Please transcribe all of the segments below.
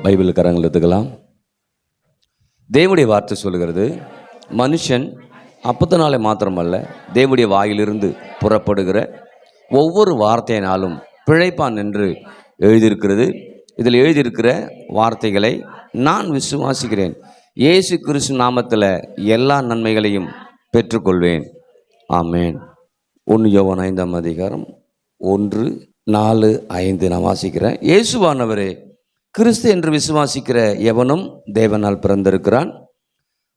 Bible கரங்கள் எடுத்துக்கலாம். தேவனுடைய வார்த்தை சொல்லுகிறது, மனுஷன் அப்பத்தினாலே மாத்திரமல்ல, தேவனுடைய வாயிலிருந்து புறப்படுகிற ஒவ்வொரு வார்த்தையினாலும் பிழைப்பான் என்று எழுதியிருக்கிறது. இதில் எழுதியிருக்கிற வார்த்தைகளை நான் விசுவாசிக்கிறேன். இயேசு கிறிஸ்து நாமத்தில் எல்லா நன்மைகளையும் பெற்றுக்கொள்வேன். ஆமேன். 1 யோவான் 5ஆம் அதிகாரம் 1, 4, 5 நான் வாசிக்கிறேன். இயேசுவானவரே கிறிஸ்து என்று விசுவாசிக்கிற எவனும் தேவனால் பிறந்திருக்கிறான்.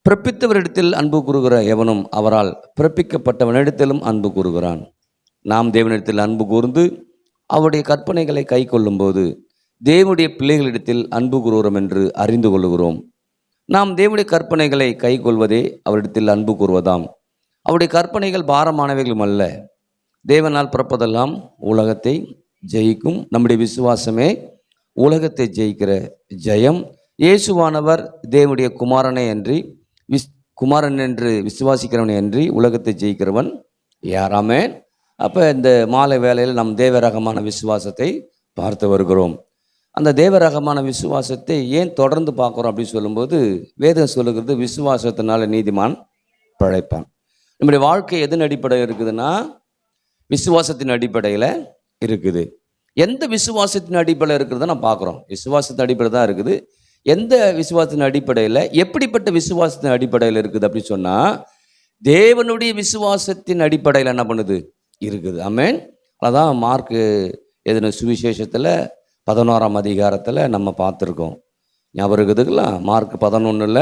பிறப்பித்தவரிடத்தில் அன்பு கூறுகிற எவனும் அவரால் பிறப்பிக்கப்பட்டவனிடத்திலும் அன்பு கூறுகிறான். நாம் தேவனிடத்தில் அன்பு கூர்ந்து அவருடைய கற்பனைகளை கை கொள்ளும்போது தேவனுடைய பிள்ளைகளிடத்தில் அன்பு கூறுகிறோம் என்று அறிந்து கொள்கிறோம். நாம் தேவனுடைய கற்பனைகளை கை கொள்வதே அவரிடத்தில் அன்பு கூறுவதாம். அவருடைய கற்பனைகள் பாரமானவைகளும் அல்ல. தேவனால் பிறப்பதெல்லாம் உலகத்தை ஜெயிக்கும். நம்முடைய விசுவாசமே உலகத்தை ஜெயிக்கிற ஜெயம். இயேசுவானவர் தேவனுடைய குமாரனை அன்றி குமாரன் என்று விசுவாசிக்கிறவனை அன்றி உலகத்தை ஜெயிக்கிறவன் யாராமே. அப்போ இந்த மாலை வேளையில் நம் தேவரகமான விசுவாசத்தை பார்த்து வருகிறோம். அந்த தேவரகமான விசுவாசத்தை ஏன் தொடர்ந்து பார்க்குறோம் அப்படின்னு சொல்லும்போது, வேதம் சொல்லுகிறது விசுவாசத்தினால நீதிமான் பிழைப்பான். நம்முடைய வாழ்க்கை எதன் அடிப்படையில் இருக்குதுன்னா விசுவாசத்தின் அடிப்படையில் இருக்குது. எந்த விசுவாசத்தின் அடிப்படையில் இருக்கிறத நான் பார்க்குறோம். விசுவாசத்தின் அடிப்படையில் தான் இருக்குது. எந்த விசுவாசத்தின் அடிப்படையில், எப்படிப்பட்ட விசுவாசத்தின் அடிப்படையில் இருக்குது அப்படின்னு சொன்னால், தேவனுடைய விசுவாசத்தின் அடிப்படையில் என்ன பண்ணுது இருக்குது. ஆமென். அதான் மார்க்கு எதுன சுவிசேஷத்தில் 11ஆம் அதிகாரத்தில் நம்ம பார்த்துருக்கோம். ஞாபகம் இருக்குதுங்களா? மார்க் 11ல்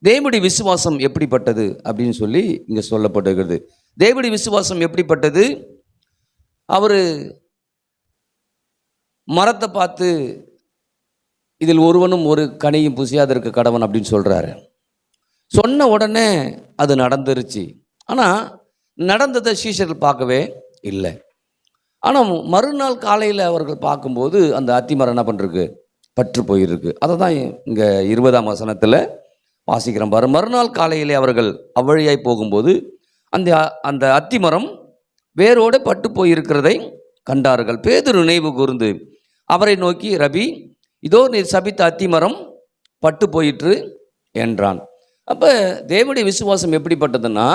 தேவனுடைய விசுவாசம் எப்படிப்பட்டது அப்படின்னு சொல்லி இங்கே சொல்லப்பட்டிருக்கிறது. தேவனுடைய விசுவாசம் எப்படிப்பட்டது? அவர் மரத்தை பார்த்து இதில் ஒருவனும் ஒரு கனியும் புசியாது இருக்க கடவன் அப்படின்னு சொல்கிறாரு. சொன்ன உடனே அது நடந்துருச்சு. ஆனால் நடந்ததை சீஷர்கள் பார்க்கவே இல்லை. ஆனால் மறுநாள் காலையில் அவர்கள் பார்க்கும்போது அந்த அத்திமரம் என்ன பண்ணிருக்கு? பற்று போயிருக்கு. அதை தான் இங்கே 20ஆம் வசனத்தில் வாசிக்கிறோம் பாரு. மறுநாள் காலையிலே அவர்கள் அவ்வழியாய் போகும்போது அந்த அத்திமரம் வேரோடு பட்டு போயிருக்கிறதை கண்டார்கள். பேதுரு நினைவு கூர்ந்து அவரை நோக்கி, ரபி, இதோ நீர் சபித்த அத்திமரம் பட்டு போயிற்று என்றான். அப்போ தேவனுடைய விசுவாசம் எப்படிப்பட்டதுன்னா,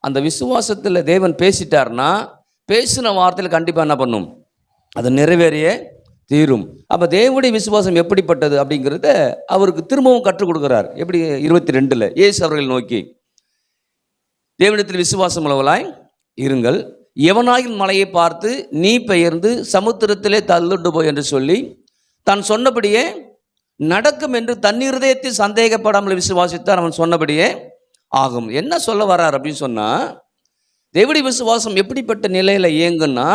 அந்த விசுவாசத்தில் தேவன் பேசிட்டார்னா பேசின வார்த்தையில் கண்டிப்பாக என்ன பண்ணும்? அது நிறைவேறியே தீரும். அப்போ தேவனுடைய விசுவாசம் எப்படிப்பட்டது அப்படிங்கிறத அவருக்கு திரும்பவும் கற்றுக் கொடுக்குறார். எப்படி? 22ல் இயேசு அவர்கள் நோக்கி, தேவனிடத்தில் விசுவாசம் உள்ளவர்களாய் இருங்கள். எவனாயின் மலையை பார்த்து நீ பெயர்ந்து சமுத்திரத்திலே தள்ளுண்டு போய் என்று சொல்லி தான் சொன்னபடியே நடக்கும் என்று தன் இருதயத்தில் சந்தேகப்படாமல் விசுவாசித்தார். அவன் சொன்னபடியே ஆகும். என்ன சொல்ல வர்றார் அப்படின்னு சொன்னால், தேவனுடைய விசுவாசம் எப்படிப்பட்ட நிலையில் இயங்குன்னா,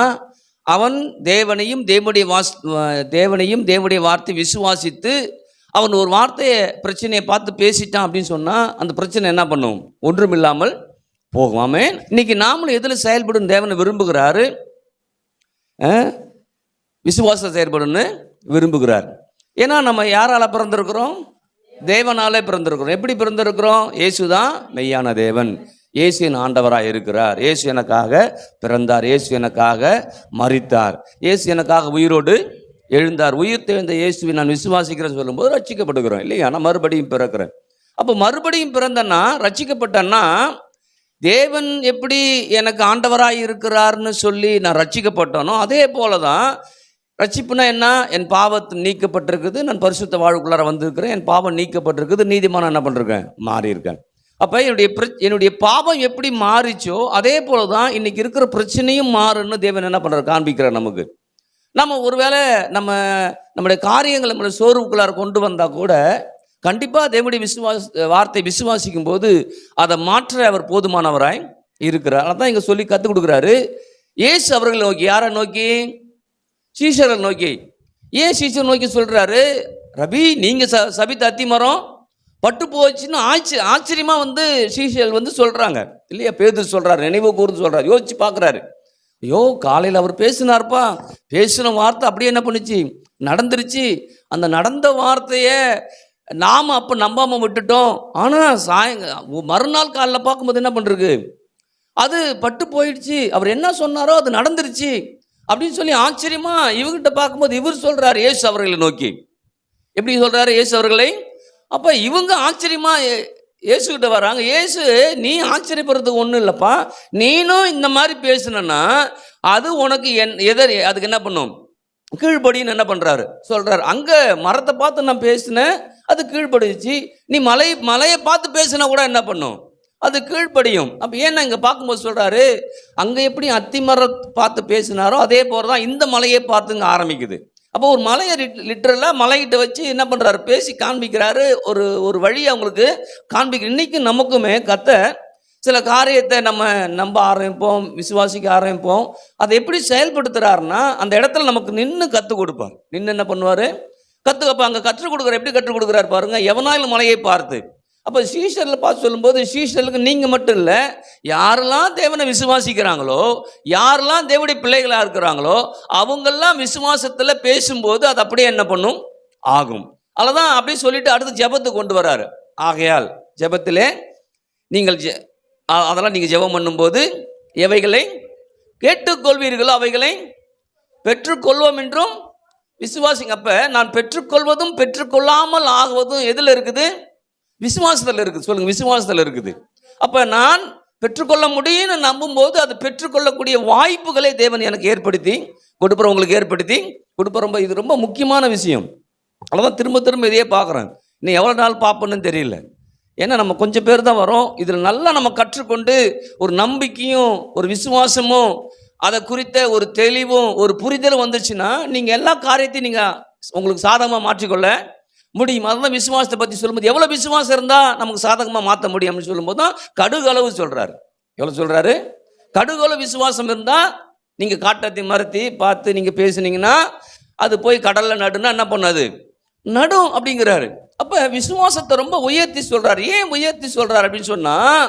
அவன் தேவனையும் தேவனுடைய வார்த்தை விசுவாசித்து அவன் ஒரு வார்த்தையை பிரச்சனையை பார்த்து பேசிட்டான் அப்படின்னு சொன்னால் அந்த பிரச்சனை என்ன பண்ணும்? ஒன்றுமில்லாமல் போகும். ஆமென். இன்னைக்கு நாமளும் எதில் செயல்படும் தேவனை விரும்புகிறாரு? விசுவாச செயல்படுன்னு விரும்புகிறார். ஏன்னா நம்ம யாரால் பிறந்திருக்கிறோம்? தேவனாலே பிறந்திருக்கிறோம். எப்படி பிறந்திருக்கிறோம்? இயேசு தான் மெய்யான தேவன். இயேசு என் ஆண்டவராக இருக்கிறார். இயேசு எனக்காக பிறந்தார். இயேசு எனக்காக மரித்தார். இயேசு எனக்காக உயிரோடு எழுந்தார். உயிர் தெழுந்த இயேசுவை நான் விசுவாசிக்கிறேன்னு சொல்லும்போது ரட்சிக்கப்படுகிறோம் இல்லையா? நான் மறுபடியும் பிறக்கிறேன். அப்போ மறுபடியும் பிறந்தன்னா, ரட்சிக்கப்பட்டன்னா, தேவன் எப்படி எனக்கு ஆண்டவராக இருக்கிறார்னு சொல்லி நான் ரட்சிக்கப்பட்டனோ அதே போல தான் ரட்சிப்புனா என்ன? என் பாவத்தை நீக்கப்பட்டிருக்குது, நான் பரிசுத்த வாழ்வுக்குள்ளார வந்திருக்கிறேன், என் பாவம் நீக்கப்பட்டிருக்குது, நீதிமான என்ன பண்ணிருக்கேன்? மாறியிருக்கேன். அப்போ என்னுடைய பாவம் எப்படி மாறிச்சோ அதே போல தான் இன்னைக்கு இருக்கிற பிரச்சனையும் மாறுன்னு தேவன் என்ன பண்ணுறார்? காண்பிக்கிறார் நமக்கு. நம்ம ஒருவேளை நம்முடைய காரியங்களை நம்மளுடைய சோர்வுக்குள்ளார கொண்டு வந்தால் கூட கண்டிப்பாக தேவனுடைய வார்த்தை விசுவாசிக்கும் போது அதை மாற்ற அவர் போதுமானவராய் இருக்கிறார். அதான் இங்கே சொல்லி கற்றுக் கொடுக்குறாரு. இயேசு அவர்களை நோக்கி, யாரை நோக்கி? சீஷர்கள் நோக்கி. ஏன் சீஷர் நோக்கி சொல்கிறாரு? ரபி, நீங்கள் சபித்த அத்திமரம் பட்டு போச்சுன்னு ஆச்சரியமாக சீஷர்கள் சொல்கிறாங்க இல்லையா? பேதுரு சொல்கிறார், நினைவு கூர்ந்து சொல்கிறார், யோசிச்சு பார்க்குறாரு. ஐயோ, காலையில் அவர் பேசினார்ப்பா, பேசின வார்த்தை அப்படியே என்ன பண்ணுச்சு? நடந்துருச்சு. அந்த நடந்த வார்த்தையை நாம் அப்போ நம்பாமல் விட்டுட்டோம். ஆனால் மறுநாள் காலையில் பார்க்கும்போது என்ன பண்ணுறது? அது பட்டு போயிடுச்சு, அவர் என்ன சொன்னாரோ அது நடந்துருச்சு அப்படின்னு சொல்லி ஆச்சரியமா இவங்கிட்ட பார்க்கும்போது இவர் சொல்றாரு இயேசு அவர்களை நோக்கி. எப்படி சொல்றாரு இயேசு அவர்களை? அப்ப இவங்க ஆச்சரியமா இயேசுகிட்ட வராங்க. இயேசு, நீ ஆச்சரியப்படுறதுக்கு ஒன்றும் இல்லைப்பா, நீனும் இந்த மாதிரி பேசுனா அது உனக்கு அதுக்கு என்ன பண்ணும், கீழ்படின்னு என்ன பண்றாரு சொல்றாரு. அங்க மரத்தை பார்த்து நான் பேசினேன், அது கீழ்படிச்சு. நீ மலையை பார்த்து பேசினா கூட என்ன பண்ணும், அது கீழ்படியும். அப்ப ஏன்னா இங்க பார்க்கும்போது சொல்றாரு, அங்க எப்படி அத்தி மரம் பார்த்து பேசினாரோ அதே போலதான் இந்த மலையை பார்த்து இங்க ஆரம்பிக்குது. அப்போ ஒரு மலையை லிட்டரலா மலைகிட்ட வச்சு என்ன பண்றாரு, பேசி காண்பிக்கிறாரு. ஒரு வழி அவங்களுக்கு காண்பிக்க. இன்னைக்கு நமக்குமே சில காரியத்தை நம்ம நம்ப ஆரம்பிப்போம், விசுவாசிக்க ஆரம்பிப்போம். அதை எப்படி செயல்படுத்துறாருன்னா அந்த இடத்துல நமக்கு நின்று கற்றுக் கொடுப்பார். நின்று என்ன பண்ணுவார், அங்கே கற்றுக் கொடுக்குற. எப்படி கற்றுக் கொடுக்குறாரு பாருங்க, எவனாலும் மலையை பார்த்து. அப்போ சீஷரில் பார்த்து சொல்லும்போது சீஷர்களுக்கு நீங்கள் மட்டும் இல்லை, யாரெல்லாம் தேவனை விசுவாசிக்கிறாங்களோ, யாரெல்லாம் தேவனுடைய பிள்ளைகளாக இருக்கிறாங்களோ அவங்கெல்லாம் விசுவாசத்தில் பேசும்போது அது அப்படியே என்ன பண்ணும், ஆகும். அதுதான் அப்படியே சொல்லிட்டு அடுத்து ஜெபத்துக்கு கொண்டு வராரு. ஆகையால் ஜெபத்திலே நீங்கள் அதெல்லாம் நீங்கள் ஜெபம் பண்ணும்போது எவைகளை கேட்டுக்கொள்வீர்களோ அவைகளை பெற்றுக்கொள்வோம் என்றும் விசுவாசிங்க. அப்போ நான் பெற்றுக்கொள்வதும் பெற்றுக்கொள்ளாமல் ஆகுவதும் எதில் இருக்குது, விசுவாசத்தில் இருக்குது. சொல்லுங்க, விசுவாசத்தில் இருக்குது. அப்போ நான் பெற்றுக்கொள்ள முடியும்னு நம்பும்போது அது பெற்றுக்கொள்ளக்கூடிய வாய்ப்புகளை தேவன் எனக்கு ஏற்படுத்தி கொடுப்புற, உங்களுக்கு ஏற்படுத்தி கொடுப்ப. ரொம்ப இது ரொம்ப முக்கியமான விஷயம். அவ்வளோதான் திரும்ப திரும்ப இதையே பார்க்குறேன். இன்னும் எவ்வளோ நாள் பார்ப்போன்னு தெரியல. ஏன்னா நம்ம கொஞ்சம் பேர் தான் வரோம். இதில் நல்லா நம்ம கற்றுக்கொண்டு ஒரு நம்பிக்கையும் ஒரு விசுவாசமும் அதை குறித்த ஒரு தெளிவும் ஒரு புரிதலும் வந்துச்சுன்னா நீங்கள் எல்லா காரியத்தையும் நீங்கள் உங்களுக்கு சாதகமாக மாற்றிக்கொள்ள முடியும். அதுதான் விசுவாசத்தை பற்றி சொல்லும்போது எவ்வளோ விசுவாசம் இருந்தால் நமக்கு சாதகமாக மாற்ற முடியும் அப்படின்னு சொல்லும்போது தான் கடுகளவு சொல்கிறாரு. எவ்வளோ சொல்கிறாரு, கடுகளவு விசுவாசம் இருந்தால் நீங்கள் காட்டத்தை மறுத்தி பார்த்து நீங்கள் பேசுனீங்கன்னா அது போய் கடலில் நடுன்னா என்ன பண்ணாது, நடும் அப்படிங்கிறாரு. அப்போ விசுவாசத்தை ரொம்ப உயர்த்தி சொல்கிறார். ஏன் உயர்த்தி சொல்கிறார் அப்படின்னு சொன்னால்,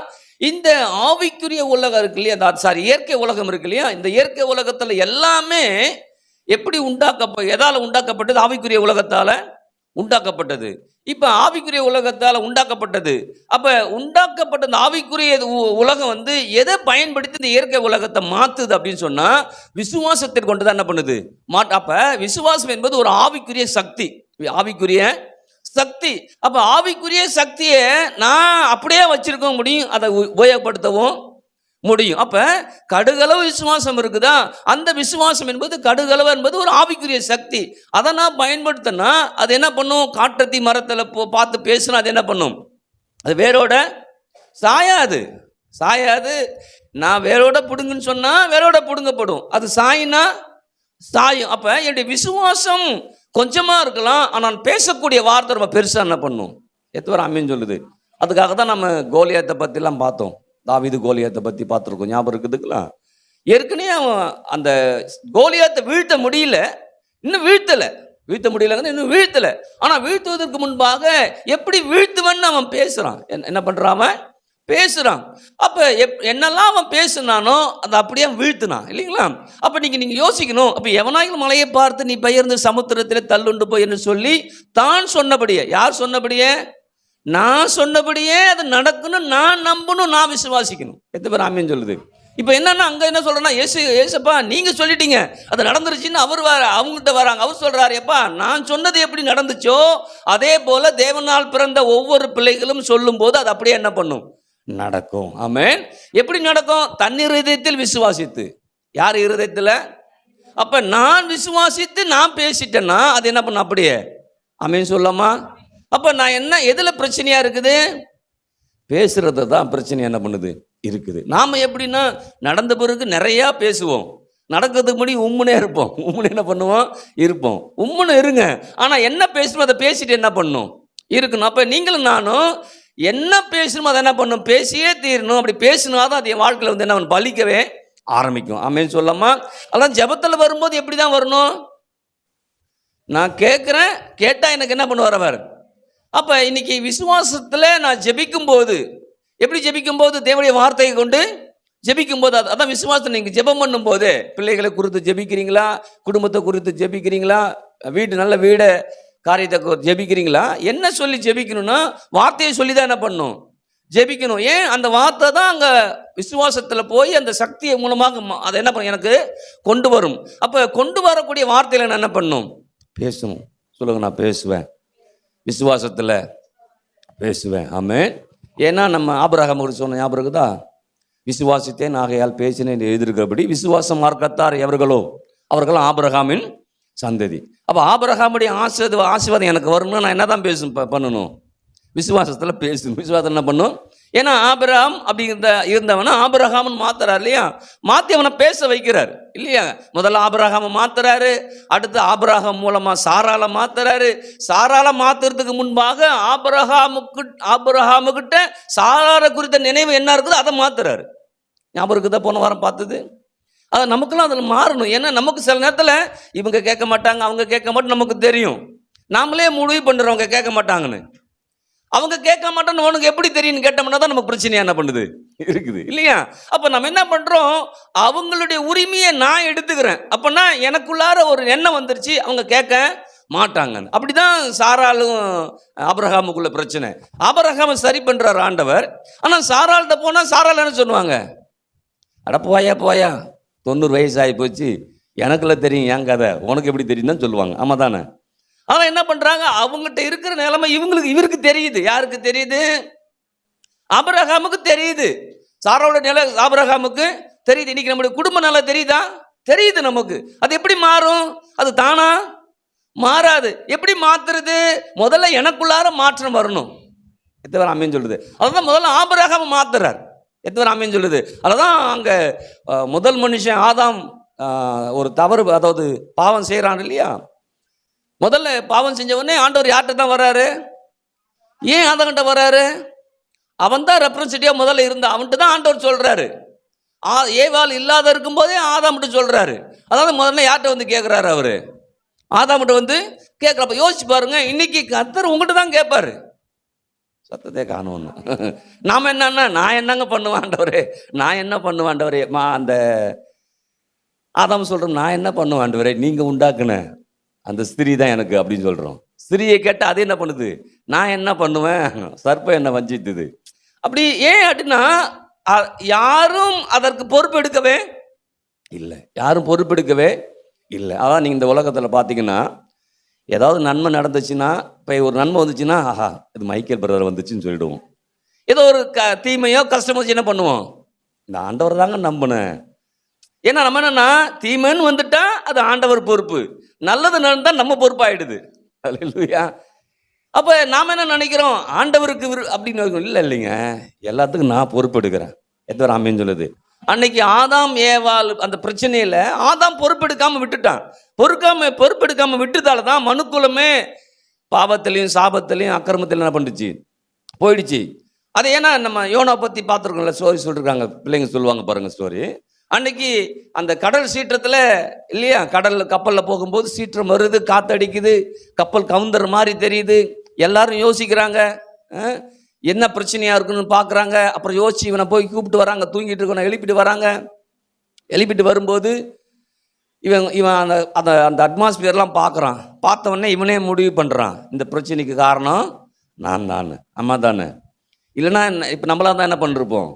இந்த ஆவிக்குரிய உலகம் இருக்கு இல்லையா, இயற்கை உலகம் இருக்கு இல்லையா, இந்த இயற்கை உலகத்தில் எல்லாமே எப்படி எதால் உண்டாக்கப்பட்டது, ஆவிக்குரிய உலகத்தால் உண்டாக்கப்பட்டது. இப்போ ஆவிக்குரிய உலகத்தால் உண்டாக்கப்பட்டது. அப்போ உண்டாக்கப்பட்ட இந்த ஆவிக்குரிய உலகம் வந்து எதை பயன்படுத்தி இந்த இயற்கை உலகத்தை மாற்றுது அப்படின்னு சொன்னால் விசுவாசத்தை கொண்டு தான் என்ன பண்ணுது, அப்போ விசுவாசம் என்பது ஒரு ஆவிக்குரிய சக்தி, ஆவிக்குரிய சக்தி. அப்ப ஆவிக்குரிய சக்தியை நான் அப்படியே வச்சிருக்க முடியும், அதை உபயோகப்படுத்தவும் முடியும். அப்ப கடுகளவு விசுவாசம் இருக்குதா, அந்த விசுவாசம் என்பது கடுகளவு என்பது ஒரு ஆவிக்குரிய சக்தி. அதை நான் பயன்படுத்தினா அது என்ன பண்ணும், காட்டத்தி மரத்தில் பார்த்து பேசுனா அது என்ன பண்ணும், அது வேரோட சாயாது. நான் வேரோட பிடுங்குன்னு சொன்னா வேரோட பிடுங்கப்படும், அது சாயினா சாயும். அப்ப என்னுடைய விசுவாசம் கொஞ்சமாக இருக்கலாம், ஆனால் பேசக்கூடிய வார்த்தை ரொம்ப பெருசாக என்ன பண்ணும், எத்தவரை அம்மின்னு சொல்லுது. அதுக்காக தான் நம்ம கோலியாத்தை பற்றிலாம் பார்த்தோம். தாவீது கோலியாத்தை பற்றி பார்த்துருக்கோம், ஞாபகம் இருக்குதுக்கலாம். ஏற்கனவே அவன் அந்த கோலியாத்தை வீழ்த்த முடியல, இன்னும் வீழ்த்த முடியலங்க, இன்னும் வீழ்த்தலை. ஆனால் வீழ்த்துவதற்கு முன்பாக எப்படி வீழ்த்துவன்னு அவன் பேசுகிறான். என்ன பண்ணுறான், பேசுகிறான். அப்போ என்னெல்லாம் அவன் பேசுனானோ அதை அப்படியே வீழ்த்தினான் இல்லைங்களா. அப்போ நீங்கள் யோசிக்கணும், அப்போ எவனாயிலும் மலையை பார்த்து நீ பெயர்ந்து சமுத்திரத்தில் தள்ளுண்டு போய் என்று சொல்லி தான் சொன்னபடியே, யார் சொன்னபடியே, நான் சொன்னபடியே அது நடக்கணும், நான் நம்பணும், நான் விசுவாசிக்கணும். எத்தனை பேர் ஆமீன் சொல்லுது. இப்போ என்னன்னா அங்கே என்ன சொல்கிறேன்னா, ஏசப்பா நீங்கள் சொல்லிட்டீங்க அது நடந்துருச்சுன்னு அவங்ககிட்ட வராங்க. அவர் சொல்கிறாரு, எப்பா நான் சொன்னது எப்படி நடந்துச்சோ அதே போல் தேவனால் பிறந்த ஒவ்வொரு பிள்ளைகளும் சொல்லும் போது அது அப்படியே என்ன பண்ணும், நடக்கும். ஆமென். எப்படி நடக்கும், தன் இருதயத்தில் விசுவாசித்து. யார் இருதயத்தில், அப்ப நான் விசுவாசித்து நான் பேசிட்டேன்னா அது என்ன பண்ணும், அப்படியே ஆமென் சொல்லாமா. அப்ப நான் என்ன எதுல பிரச்சனையா இருக்குது, பேசுறது தான் பிரச்சனை என்ன பண்ணுது இருக்குது. நாம எப்படின்னா நடந்த பிறகு நிறைய பேசுவோம், நடக்கிறதுக்கு முன்னாடி உம்முனே இருப்போம், உம்முனே என்ன பண்ணுவோம் இருப்போம், உம்முன்னு இருங்க. ஆனா என்ன பேசணும் அதை பேசிட்டு என்ன பண்ணும் இருக்கணும். அப்ப நீங்களும் நானும் என்ன பேசணுமோ அதை என்ன பண்ணும், பேசியே தீரணும். அப்படி பேசினா தான் அது என் வாழ்க்கையில் வந்து என்ன பலிக்கவே ஆரம்பிக்கும். ஆமென் சொல்லாமா. அதான் ஜெபத்தில் வரும்போது எப்படி தான் வரணும், நான் கேட்குறேன், கேட்டால் எனக்கு என்ன பண்ணுவார் அவர். அப்போ இன்னைக்கு விசுவாசத்தில் நான் ஜெபிக்கும் போது, எப்படி ஜெபிக்கும் போது, தேவனுடைய வார்த்தையை கொண்டு ஜெபிக்கும் போது, அதான் விசுவாசம். நீங்கள் ஜெபம் பண்ணும் போது பிள்ளைகளை குறித்து ஜெபிக்கிறீங்களா, குடும்பத்தை குறித்து ஜெபிக்கிறீங்களா, நல்ல வீடை காரியத்தை ஜெபிக்கிறீங்களா, என்ன சொல்லி ஜெபிக்கணும்னா வார்த்தையை சொல்லி தான் என்ன பண்ணும் ஜெபிக்கணும். ஏன்? அந்த வார்த்தை தான் அங்கே விசுவாசத்தில் போய் அந்த சக்தியை மூலமாக அதை என்ன பண்ண எனக்கு கொண்டு வரும். அப்போ கொண்டு வரக்கூடிய வார்த்தையில் நான் என்ன பண்ணணும்? பேசணும். சொல்லுங்க, நான் பேசுவேன், விசுவாசத்தில் பேசுவேன். ஆமென். ஏன்னா நம்ம ஆபிரகாம் சொன்ன ஞாபகம் இருக்குதா? விசுவாசித்தேன் ஆகையால் பேசினேன் எழுதியிருக்கிறபடி விசுவாச மார்க்கத்தார் எவர்களோ அவர்கள் ஆபிரகாமின் சந்ததி. அப்போ ஆபிரகாமுடைய ஆசீர்வாதம் எனக்கு வரணும்னா நான் என்ன தான் பண்ணணும்? விசுவாசத்தில் பேசணும். விசுவாசம் என்ன பண்ணும்? ஏன்னா ஆபிரகாம் அப்படிங்கிற இருந்தவனா ஆபிரகாம்னு மாத்துறாரு இல்லையா? மாற்றி அவனை பேச வைக்கிறார் இல்லையா? முதல்ல ஆபிரகாமை மாத்துறாரு, அடுத்து ஆபிரகாம் மூலமா சாரால மாத்துறாரு. சாரால மாத்துறதுக்கு முன்பாக ஆபிரகாமுக்கிட்ட சாரார குறித்த நினைவு என்ன இருக்குதோ அதை மாத்துறாரு. ஞாபகம் இருக்குதா? போன வாரம் பார்த்தது. அது நமக்குலாம் அதில் மாறணும். ஏன்னா நமக்கு சில நேரத்தில் இவங்க கேட்க மாட்டாங்க, அவங்க கேட்க மாட்டோம், நமக்கு தெரியும். நாமளே முடிவு பண்ணுறோம் அவங்க கேட்க மாட்டாங்கன்னு. அவங்க கேட்க மாட்டோன்னு உனக்கு எப்படி தெரியும்னு கேட்டோம்னா தான் நமக்கு பிரச்சனையா என்ன பண்ணுது இருக்குது இல்லையா? அப்போ நம்ம என்ன பண்ணுறோம்? அவங்களுடைய உரிமையை நான் எடுத்துக்கிறேன். அப்போனா எனக்குள்ளார ஒரு எண்ணம் வந்துருச்சு, அவங்க கேட்க மாட்டாங்கன்னு. அப்படிதான் சாராலும் ஆபிரகாமுக்குள்ள பிரச்சனை. ஆபிரகாமை சரி பண்ணுறார் ஆண்டவர். ஆனால் சாராள்கிட்ட போனால் சாரால் என்ன சொல்லுவாங்க? அட போயா 90 வயசு ஆகி போச்சு, எனக்குள்ள தெரியும் என் கதை, உனக்கு எப்படி தெரியும் தான் சொல்லுவாங்க. ஆமாம் தானே? ஆனால் என்ன பண்ணுறாங்க? அவங்ககிட்ட இருக்கிற நிலைமை இவருக்கு தெரியுது. யாருக்கு தெரியுது? ஆபிரகாமுக்கு தெரியுது. சாராவோட நிலை ஆபிரகாமுக்கு தெரியுது. இன்னைக்கு நம்முடைய குடும்ப நிலை தெரியுதா? தெரியுது நமக்கு. அது எப்படி மாறும்? அது தானா மாறாது. எப்படி மாத்துறது? முதல்ல எனக்குள்ளார மாற்றம் வரணும். எத்தனை பேர் ஆமேன்னு சொல்லுது? அதுதான் முதல்ல ஆபிரகாமை மாத்துறார். எத்தனை பேர் ஆமேன்னு சொல்லுது? அதுதான் அங்கே முதல் மனுஷன் ஆதாம் ஒரு தவறு, அதாவது பாவம் செய்கிறான் இல்லையா? முதல்ல பாவம் செஞ்சவொடனே ஆண்டவர் யார்கிட்ட தான் வர்றாரு? ஏன் ஆதாம்கிட்ட வர்றாரு? அவன் தான் ரெப்ரசன்டேட்டிவா முதல்ல இருந்தான். அவன்கிட்ட தான் ஆண்டவர் சொல்றாரு. ஏவாள் இல்லாத இருக்கும்போதே ஆதாம்கிட்ட சொல்றாரு. அதாவது முதல்ல யார்கிட்ட வந்து கேட்குறாரு? அவரு ஆதாம்கிட்ட வந்து கேட்குறப்ப யோசிச்சு பாருங்க. இன்னைக்கு கர்த்தர் உங்கள்கிட்ட தான் கேட்பாரு. சத்தத்தை காணணும். நாம என்னன்னா, நான் என்னங்க பண்ணுவாண்டவரே, நான் என்ன பண்ணுவாண்டவரே, அந்த ஆதாம் சொல்றோம், நான் என்ன பண்ணுவாண்டவரே, நீங்க உண்டாக்குன அந்த ஸ்திரீ தான் எனக்கு அப்படின்னு சொல்கிறோம். ஸ்திரீயை கேட்டு அது என்ன பண்ணுது? நான் என்ன பண்ணுவேன்? சர்ப்பம் என்ன வஞ்சித்துது. அப்படி ஏன் அப்படின்னா யாரும் அதற்கு பொறுப்பெடுக்கவே இல்லை. யாரும் பொறுப்பெடுக்கவே இல்லை. அதான் நீங்கள் இந்த உலகத்தில் பார்த்தீங்கன்னா ஏதாவது நன்மை நடந்துச்சுன்னா, இப்போ ஒரு நன்மை வந்துச்சுன்னா, ஆஹா இது மைக்கேல் பிரதர் வந்துச்சுன்னு சொல்லிடுவோம். ஏதோ ஒரு தீமையோ கஷ்டமோ என்ன பண்ணுவோம்? இந்த ஆண்டவர் தாங்க நம்பினேன். ஏன்னா நம்ம என்னன்னா, தீமைன்னு வந்துட்டா அது ஆண்டவர் பொறுப்பு, நல்லது நடந்தால் நம்ம பொறுப்பாயிடுது. அல்லேலூயா. அப்போ நாம் என்ன நினைக்கிறோம்? ஆண்டவருக்கு அப்படின்னு இல்லைங்க, எல்லாத்துக்கும் நான் பொறுப்பெடுக்கிறேன். எத்தனை ஆமேன்னு சொல்லுது? அன்னைக்கு ஆதாம் ஏவாள் அந்த பிரச்சனையில் ஆதாம் பொறுப்பெடுக்காமல் விட்டுட்டான். பொறுப்பெடுக்காமல் விட்டுதால தான் மனுக்குலமே பாவத்திலையும் சாபத்திலையும் அக்கிரமத்திலையும் என்ன பண்ணுச்சு? போயிடுச்சு. அது ஏன்னா நம்ம யோனா பற்றி பார்த்துருக்கோம்ல, ஸ்டோரி சொல்லியிருக்காங்க, பிள்ளைங்க சொல்லுவாங்க பாருங்கள் ஸ்டோரி. அன்னைக்கு அந்த கடல் சீற்றத்தில் இல்லையா, கப்பலில் போகும்போது சீற்றம் வருது, காற்றடிக்குது, கப்பல் கவுந்தர் மாதிரி தெரியுது. எல்லாரும் யோசிக்கிறாங்க, என்ன பிரச்சனையாக இருக்குன்னு பார்க்குறாங்க. அப்புறம் யோசிச்சு இவனை போய் கூப்பிட்டு வராங்க, தூங்கிட்டு இருக்கவனை எழுப்பிட்டு வராங்க. எழுப்பிட்டு வரும்போது இவன் அந்த அந்த அட்மாஸ்பியர்லாம் பார்க்குறான். பார்த்தவொடனே இவனே முடிவு பண்ணுறான், இந்த பிரச்சனைக்கு காரணம் நான் தான். அம்மா தானே, இல்லைன்னா இப்போ நம்மளா தான் என்ன பண்ணிருப்போம்?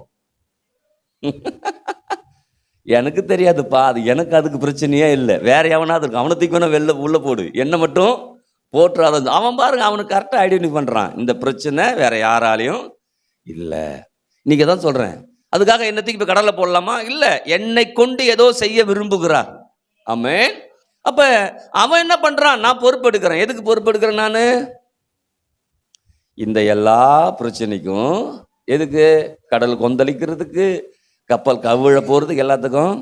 எனக்கு தெரியாதுப்பா, அது எனக்கு அதுக்கு பிரச்சனையே இல்லை, வேற எவனாவது இருக்கும், அவனை தூக்கி வேணா வெளில உள்ள போடு, என்ன மட்டும் போட்டுறாத. அவன் பாருங்க, அவனுக்கு கரெக்டாக ஐடென்டிஃபை பண்ணுறான், இந்த பிரச்சனை வேற யாராலையும் இல்லை. இன்னைக்கு தான் சொல்கிறேன். அதுக்காக என்னத்துக்கு இப்போ கடலில் போடலாமா? இல்லை, என்னை கொண்டு ஏதோ செய்ய விரும்புகிறார். ஆமென். அப்போ அவன் என்ன பண்ணுறான்? நான் பொறுப்பெடுக்கிறேன். எதுக்கு பொறுப்பெடுக்கிறேன் நான்? இந்த எல்லா பிரச்சனைக்கும் எதுக்கு? கடல் கொந்தளிக்கிறதுக்கு, கப்பல் கவிழ போகிறதுக்கு, எல்லாத்துக்கும்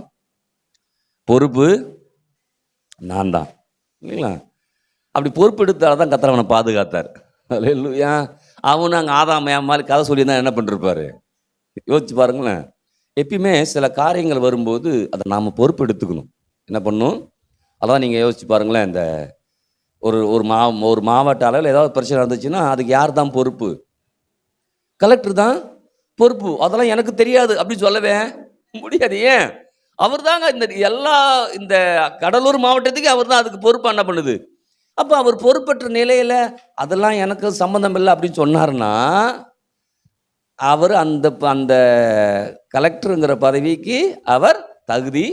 பொறுப்பு நான் தான், இல்லைங்களா? அப்படி பொறுப்பு எடுத்தால் தான் கர்த்தர் அவனை பாதுகாத்தார். அல்லேலூயா. அவனு அங்கே ஆதாம் மாதிரி கதை சொல்லி தான் என்ன பண்ணிருப்பாரு? யோசிச்சு பாருங்களேன். எப்பயுமே சில காரியங்கள் வரும்போது அதை நாம் பொறுப்பு எடுத்துக்கணும். என்ன பண்ணணும்? அதான் நீங்கள் யோசிச்சு பாருங்களேன். இந்த ஒரு மாவட்ட அளவில் ஏதாவது பிரச்சனை இருந்துச்சுன்னா அதுக்கு யார் தான் பொறுப்பு? கலெக்டர் தான் பொறுப்பு. அதெல்லாம் எனக்கு தெரியாது அப்படின்னு சொல்லவே முடியாது. ஏன்? அவர் தாங்க இந்த கடலூர் மாவட்டத்துக்கு அவர் தான் அதுக்கு பொறுப்பு என்ன பண்ணுது. அப்போ அவர் பொறுப்பற்ற நிலையில் அதெல்லாம் எனக்கு சம்மந்தம் இல்லை அப்படின்னு சொன்னார்னா அவர் அந்த அந்த கலெக்டருங்கிற பதவிக்கு அவர் தகுதி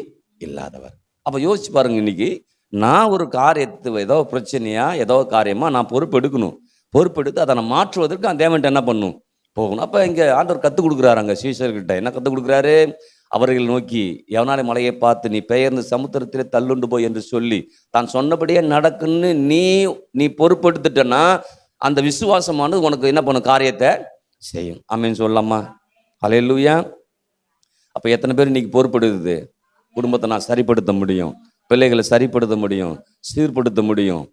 இல்லாதவர். அப்போ யோசிச்சு பாருங்க, இன்னைக்கு நான் ஒரு காரியத்தை ஏதோ பிரச்சனையா ஏதோ காரியமா நான் பொறுப்பெடுக்கணும். பொறுப்பெடுத்து அதை நான் மாற்றுவதற்கு அந்த தேவன்ட்ட என்ன பண்ணணும், போகணும். அப்போ இங்கே ஆண்டவர் கற்றுக் கொடுக்குறாரு. அங்கே சீஷர்கிட்ட என்ன கற்றுக் கொடுக்குறாரு? அவர்கள் நோக்கி எவனாலே மலையை பார்த்து நீ பெயர்ந்து சமுத்திரத்திலே தள்ளுண்டு போய் என்று சொல்லி தான் சொன்னபடியே நடக்குன்னு நீ பொறுப்பெடுத்துட்டன்னா அந்த விசுவாசமானது உனக்கு என்ன பண்ணும், காரியத்தை செய்யும். ஆமென் சொல்லலாமா? ஹல்லேலூயா. அப்போ எத்தனை பேர் இன்னைக்கு பொறுப்பெடுக்குது? குடும்பத்தை நான் சரிப்படுத்த முடியும், பிள்ளைகளை சரிப்படுத்த முடியும், சீர்படுத்த முடியும்,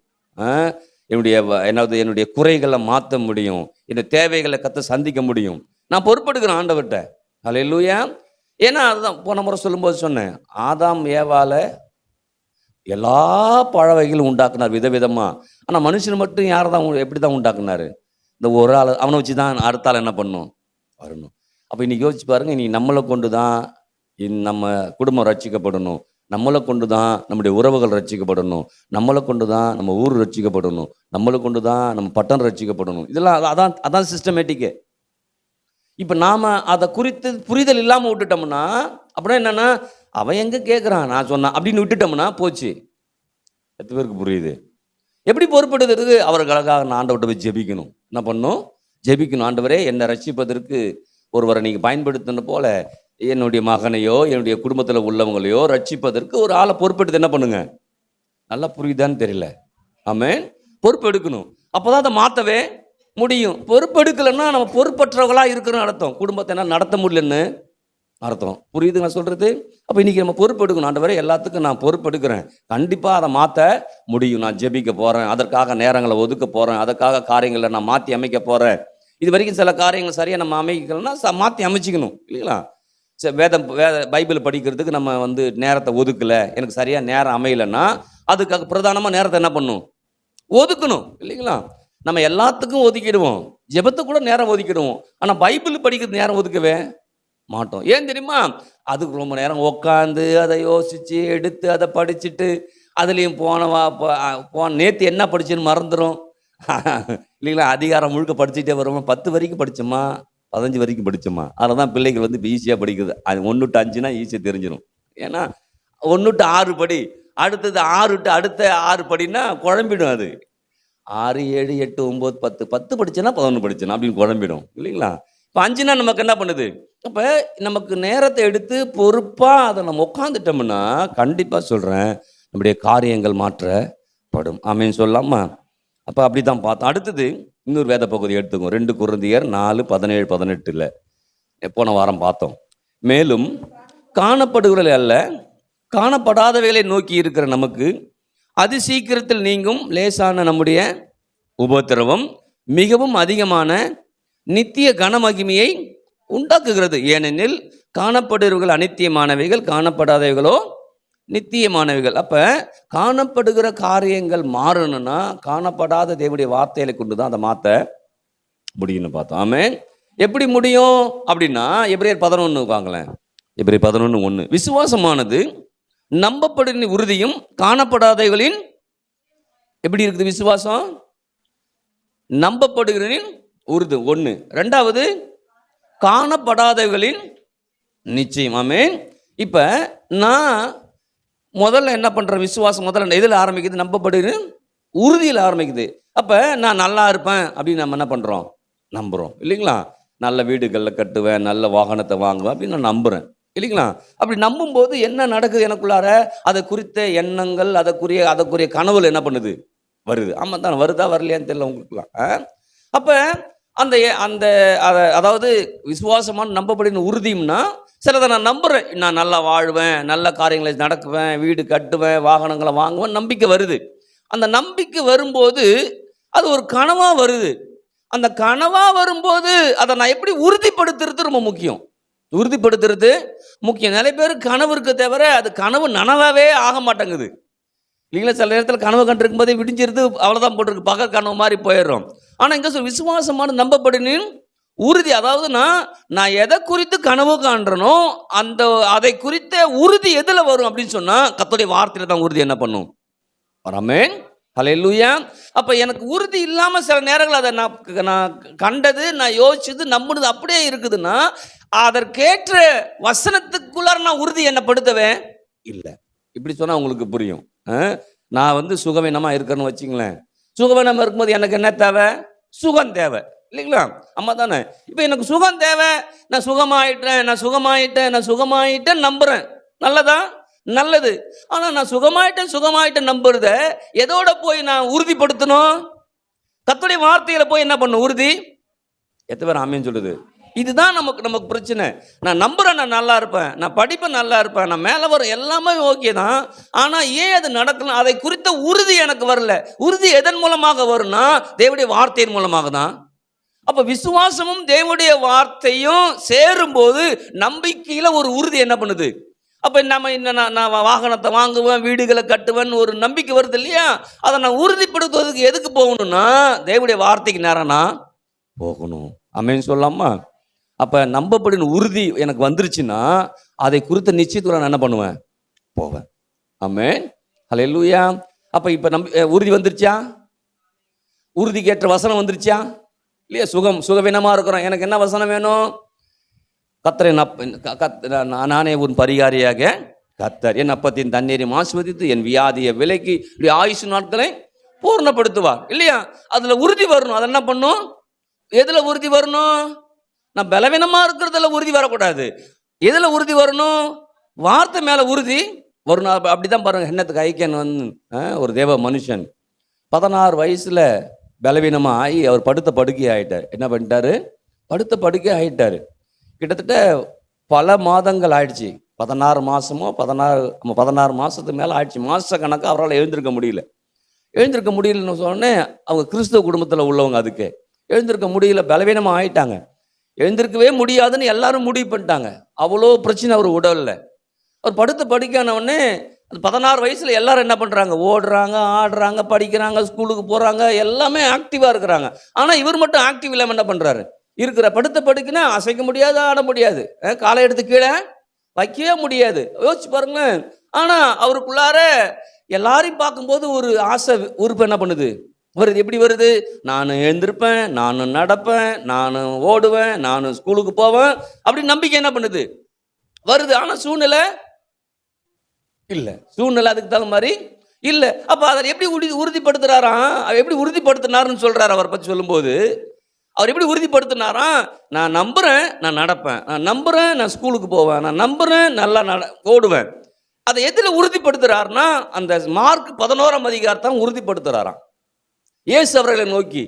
என்னுடைய குறைகளை மாற்ற முடியும், என்னுடைய தேவைகளை சந்திக்க முடியும். நான் பொறுப்பெடுக்கிறேன் ஆண்டவர்கிட்ட. ஹல்லேலூயா. ஏன்னா அதுதான் போன முறை சொல்லும்போது சொன்னேன், ஆதாம் ஏவால எல்லா பழ வகைகளும் உண்டாக்குனார் விதவிதமா. ஆனால் மனுஷன் மட்டும் யாரை தான் எப்படி தான் உண்டாக்குனாரு? இந்த ஒரு ஆள் அவனை வச்சு தான் அடுத்த ஆள் என்ன பண்ணணும், வரணும். அப்போ இன்னைக்கு யோசிச்சு பாருங்க, இன்னைக்கு நம்மளை கொண்டு தான் நம்ம குடும்பம் ரட்சிக்கப்படணும், நம்மளை கொண்டு தான் நம்முடைய உறவுகள் ரட்சிக்கப்படணும், நம்மளை கொண்டு தான் நம்ம ஊர் ரட்சிக்கப்படணும், நம்மளை கொண்டு தான் நம்ம பட்டம் ரட்சிக்கப்படணும். இதெல்லாம் அதான் சிஸ்டமேட்டிக்கு. இப்போ நாம் அதை குறித்து புரிதல் இல்லாமல் விட்டுட்டோம்னா, அப்படின்னா என்னென்னா அவன் எங்கே கேட்குறான் நான் சொன்னான் அப்படின்னு விட்டுட்டோம்னா போச்சு. எத்தனை பேருக்கு புரியுது? எப்படி பொறுப்படுத்துறதுக்கு? அவர்களுக்காக நான் ஆண்டவர்கிட்ட போய் ஜெபிக்கணும். என்ன பண்ணணும்? ஜெபிக்கணும். ஆண்டவரே, என்னை ரட்சிப்பதற்கு ஒருவரை நீங்கள் பயன்படுத்தின போல என்னுடைய மகனையோ என்னுடைய குடும்பத்தில் உள்ளவங்களையோ ரட்சிப்பதற்கு ஒரு ஆளை பொறுப்பெடுத்து என்ன பண்ணுங்க. நல்லா புரியுதான்னு தெரியல. ஆமென். பொறுப்பு எடுக்கணும். அப்போ தான் அதை மாற்றவே முடியும். பொறுப்பெடுக்கலைன்னா நம்ம பொறுப்பற்றவர்களாக இருக்கிறோன்னு அர்த்தம். குடும்பத்தை என்ன நடத்த முடியலன்னு அர்த்தம். புரியுது நான் சொல்கிறது? அப்போ இன்றைக்கி நம்ம பொறுப்பெடுக்கணும். ஆண்டவரே, எல்லாத்துக்கும் நான் பொறுப்பெடுக்கிறேன், கண்டிப்பாக அதை மாற்ற முடியும். நான் ஜெபிக்க போகிறேன், அதற்காக நேரங்களை ஒதுக்க போகிறேன், அதற்காக காரியங்களை நான் மாற்றி அமைக்க போகிறேன். இது வரைக்கும் சில காரியங்கள் சரியாக நம்ம அமைக்கலைன்னா மாற்றி அமைச்சிக்கணும் இல்லைங்களா? பைபிள் படிக்கிறதுக்கு நம்ம நேரத்தை ஒதுக்கலை, எனக்கு சரியாக நேரம் அமையலைன்னா அதுக்காக பிரதானமாக நேரத்தை என்ன பண்ணணும், ஒதுக்கணும் இல்லைங்களா? நம்ம எல்லாத்துக்கும் ஒதுக்கிடுவோம், ஜெபத்தை கூட நேரம் ஒதுக்கிடுவோம். ஆனால் பைபிள் படிக்கிறது நேரம் ஒதுக்கவே மாட்டோம். ஏன் தெரியுமா? அதுக்கு ரொம்ப நேரம் உட்காந்து அதை யோசித்து எடுத்து அதை படிச்சுட்டு அதுலேயும் போன நேற்று என்ன படிச்சுன்னு மறந்துடும் இல்லைங்களா? அதிகாரம் முழுக்க படிச்சுட்டே வருவோம். 10 வரைக்கும் படித்தோமா, 15 வரைக்கும் படித்தோமா? அதில் தான் பிள்ளைகள் இப்போ ஈஸியாக படிக்குது. அது 1 to 5னா ஈஸியாக தெரிஞ்சிடும். ஏன்னா 1 to 6 படி, அடுத்தது 6 to அடுத்த 6 படினா குழம்பிடும். அது 6, 7, 8, 9, 10 10 படிச்சேன்னா 11 படிச்சேன்னா அப்படின்னு குழம்பிடும் இல்லைங்களா? இப்போ 5னா நமக்கு என்ன பண்ணுது? அப்போ நமக்கு நேரத்தை எடுத்து பொறுப்பாக அதை நம்ம உட்காந்துட்டோம்னா கண்டிப்பாக சொல்கிறேன், நம்முடைய காரியங்கள் மாற்றப்படும். ஆமென் சொல்லலாமா? அப்போ அப்படி தான் பார்த்தோம். அடுத்தது இன்னொரு வேத பகுதி எடுத்துக்கோம். 2 கொரிந்தியர் 4:17-18 போன வாரம் பார்த்தோம். மேலும் காணப்படுகிறவை அல்ல, காணப்படாதவைகளை நோக்கி இருக்கிற நமக்கு அதி சீக்கிரத்தில் நீங்கும் லேசான நம்முடைய உபத்திரவம் மிகவும் அதிகமான நித்திய கனமகிமையை உண்டாக்குகிறது. ஏனெனில் காணப்படுகிறவர்கள் அநித்தியமானவைகள், காணப்படாதவைகளோ நித்தியமானவைகள். அப்போ காணப்படுகிற காரியங்கள் மாறணும்னா காணப்படாத தேவனுடைய வார்த்தைகளை கொண்டு தான் அதை மாற்ற முடியும்னு பார்த்தோம். ஆமென். எப்படி முடியும் அப்படின்னா எபிரேயர் 11 வாங்களேன். எபிரேயர் 11:1 விசுவாசமானது நம்பப்படுகிற உறுதியும் காணப்படாதவைகளின் எப்படி இருக்குது? விசுவாசம் நம்பப்படுகிறனின் உறுதி 1. 2வது காணப்படாதவைகளின் நிச்சயம். ஆமென். இப்போ நான் முதல்ல என்ன பண்ணுறேன்? விசுவாசம் முதல்ல எதில் ஆரம்பிக்குது? நம்பப்படுகிற உறுதியில் ஆரம்பிக்குது. அப்போ நான் நல்லா இருப்பேன் அப்படின்னு நம்ம என்ன பண்ணுறோம்? நம்புகிறோம் இல்லைங்களா? நல்ல வீடுகளில் கட்டுவேன், நல்ல வாகனத்தை வாங்குவேன் அப்படின்னு நான் நம்புகிறேன் இல்லைங்களா? அப்படி நம்பும்போது என்ன நடக்குது எனக்குள்ளார? அதை குறித்த எண்ணங்கள், அதற்குரிய கனவுகள் என்ன பண்ணுது? வருது. ஆமாம் தான், வருதா வரலையான்னு தெரியல உங்களுக்குலாம். அப்போ அதாவது விசுவாசமான நம்பப்படுகிற உறுதியும்னா சிலதை நான் நம்புகிறேன், நான் நல்லா வாழ்வேன், நல்ல காரியங்களை நடக்குவேன், வீடு கட்டுவேன், வாகனங்களை வாங்குவேன், நம்பிக்கை வருது. அந்த நம்பிக்கை வரும்போது அது ஒரு கனவாக வருது. அந்த கனவாக வரும்போது அதை நான் எப்படி உறுதிப்படுத்துறது ரொம்ப முக்கியம். உறுதிப்படுத்துறது முக்கியம். நிறைய பேர் கனவு இருக்க தவிர அது கனவு நனவாகவே ஆக மாட்டேங்குது இல்லைங்களா? சில நேரத்தில் கனவு கண்டிருக்கும் போதே விடிஞ்சிருது, அவ்வளோதான் போட்டிருக்கு, பகல் கனவு மாதிரி போயிடுறோம். ஆனால் இங்கே விசுவாசமான நம்பப்படுனின் உறுதி, அதாவது நான் எதை குறித்து கனவு காண்றனோ அதை குறித்த உறுதி எதில் வரும் அப்படின்னு சொன்னால் கர்த்தருடைய வார்த்தையில் தான் உறுதி என்ன பண்ணும்? ஆமென். ஹல்லேலூயா. அப்ப எனக்கு உறுதி இல்லாம சில நேரங்கள் அதை நான் கண்டது, நான் யோசிச்சது, நம்பினது அப்படியே இருக்குதுன்னா, அதற்கேற்ற வசனத்துக்குள்ளார நான் உறுதி என்ன படுத்தவேன் இல்லை. இப்படி சொன்னா உங்களுக்கு புரியும். நான் சுகவீனமா இருக்கிறேன்னு வச்சுங்களேன். சுகவீனமா இருக்கும்போது எனக்கு என்ன தேவை? சுகம் தேவை இல்லைங்களா? அம்மா தானே. இப்போ எனக்கு சுகம் தேவை, நான் சுகமாயிட்டேன் நம்புறேன். நல்லதா? நல்லது. ஆனா நான் சுகமாயிட்டேன் நம்புறத எதோட போய் நான் உறுதிப்படுத்தணும்? கர்த்தருடைய வார்த்தையில போய் என்ன பண்ணும்? உறுதி. எத்தனை பேர் ஆமேன்னு சொல்லுது? இதுதான் நமக்கு பிரச்சனை. நான் நம்புறேன், நான் நல்லா இருப்பேன், நான் படிப்பேன், நல்லா இருப்பேன், நான் மேலே வரும், எல்லாமே ஓகே தான். ஆனால் ஏன் அது நடக்கணும்? அதை குறித்த உறுதி எனக்கு வரல. உறுதி எதன் மூலமாக வரும்னா, தேவனுடைய வார்த்தையின் மூலமாக தான். அப்போ விசுவாசமும் தேவனுடைய வார்த்தையும் சேரும்போது நம்பிக்கையில் ஒரு உறுதி என்ன பண்ணுது? அப்போ நான் வாகனத்தை வாங்குவேன், வீடுகளை கட்டுவேன், ஒரு நம்பிக்கை வருது இல்லையா? அதை நான் உறுதிப்படுத்துவதற்கு எதுக்கு போகணும்னா, தேவனுடைய வார்த்தைக்கு நேரம் நான் போகணும். ஆமென் சொல்லாமா? அப்போ நம்பப்படின உறுதி எனக்கு வந்துருச்சுன்னா, அதை குறித்த நிச்சயத்துடன் நான் என்ன பண்ணுவேன்? போவேன். ஆமென். ஹல்லேலூயா. அப்போ இப்போ உறுதி வந்துருச்சா? உறுதிக்கேற்ற வசனம் வந்துருச்சா இல்லையா? சுகவீனமாக இருக்கிறோம், எனக்கு என்ன வசனம் வேணும்? கர்த்தரை நானே உன் பரிகாரியாக கர்த்தர் என் அப்பத்தின் தண்ணீரை ஆசீர்வதித்து என் வியாதியை விலக்கி ஆயுசு நாட்களை பூர்ணப்படுத்துவார் இல்லையா? அதில் உறுதி வரணும். அதை என்ன பண்ணும்? எதில் உறுதி வரணும்? நான் பலவீனமாக இருக்கிறதுல உறுதி வரக்கூடாது. எதில் உறுதி வரணும்? வார்த்தை மேலே உறுதி வரணும். அப்படி தான் பாருங்கள். என்னத்துக்கு ஐக்கியன் ஒரு தேவ மனுஷன் 16 வயசில் பலவீனமாக ஆகி அவர் படுத்த படுக்கை ஆகிட்டார். என்ன பண்ணிட்டாரு? படுத்த படுக்கை ஆகிட்டார். கிட்டத்தட்ட பல மாதங்கள் ஆயிடுச்சு. 16 மாதமோ 16 மாதத்துக்கு மேலே ஆயிடுச்சு. மாத கணக்காக அவரால் எழுந்திருக்க முடியலன்னு சொன்னோடனே அவங்க கிறிஸ்தவ குடும்பத்தில் உள்ளவங்க அதுக்கு எழுந்திருக்க முடியல, பலவீனமாக ஆயிட்டாங்க. எழுந்திருக்கவே முடியாதுன்னு எல்லாரும் முடிவு பண்ணிட்டாங்க. அவ்வளோ பிரச்சனை அவர் உடலில். அவர் படுத்த படுக்கானவுடனே அந்த 16 வயசில் எல்லாரும் என்ன பண்ணுறாங்க? ஓடுறாங்க, ஆடுறாங்க, படிக்கிறாங்க, ஸ்கூலுக்கு போகிறாங்க, எல்லாமே ஆக்டிவாக இருக்கிறாங்க. ஆனால் இவர் மட்டும் ஆக்டிவ் இல்லாமல் என்ன பண்ணுறாரு? இருக்கிற படுத்த படுக்குன்னா அசைக்க முடியாது, ஆட முடியாது, காலை எடுத்து கீழே வைக்கவே முடியாது. யோசிச்சு பாருங்களேன். ஆனால் அவருக்குள்ளார எல்லாரையும் பார்க்கும்போது ஒரு ஆசை உறுப்பு என்ன பண்ணுது? வருது. எப்படி வருது? நான் எழுந்திருப்பேன், நான் நடப்பேன், நான் ஓடுவேன், நான் ஸ்கூலுக்கு போவேன், அப்படி நம்பிக்கை என்ன பண்ணுது? வருது. ஆனால் சூழ்நிலை இல்லை. சூழ்நிலை அதுக்கு தகுந்த மாதிரி இல்லை. அப்போ அதை எப்படி உறுதிப்படுத்துறாராம்? எப்படி உறுதிப்படுத்தினாருன்னு சொல்றாரு. அவரை பற்றி சொல்லும்போது அவர் எப்படி உறுதிப்படுத்தினாராம்? நான் நம்புறேன், நான் நடப்பேன், நான் நம்புறேன், நான் ஸ்கூலுக்கு போவேன், நான் நம்புறேன், நல்லா ஓடுவேன். அதை எதில் உறுதிப்படுத்துறாருன்னா, அந்த மார்க் 11ஆம் அதிகாரத்தான் உறுதிப்படுத்துறாராம். இயேசு அவர்களை நோக்கி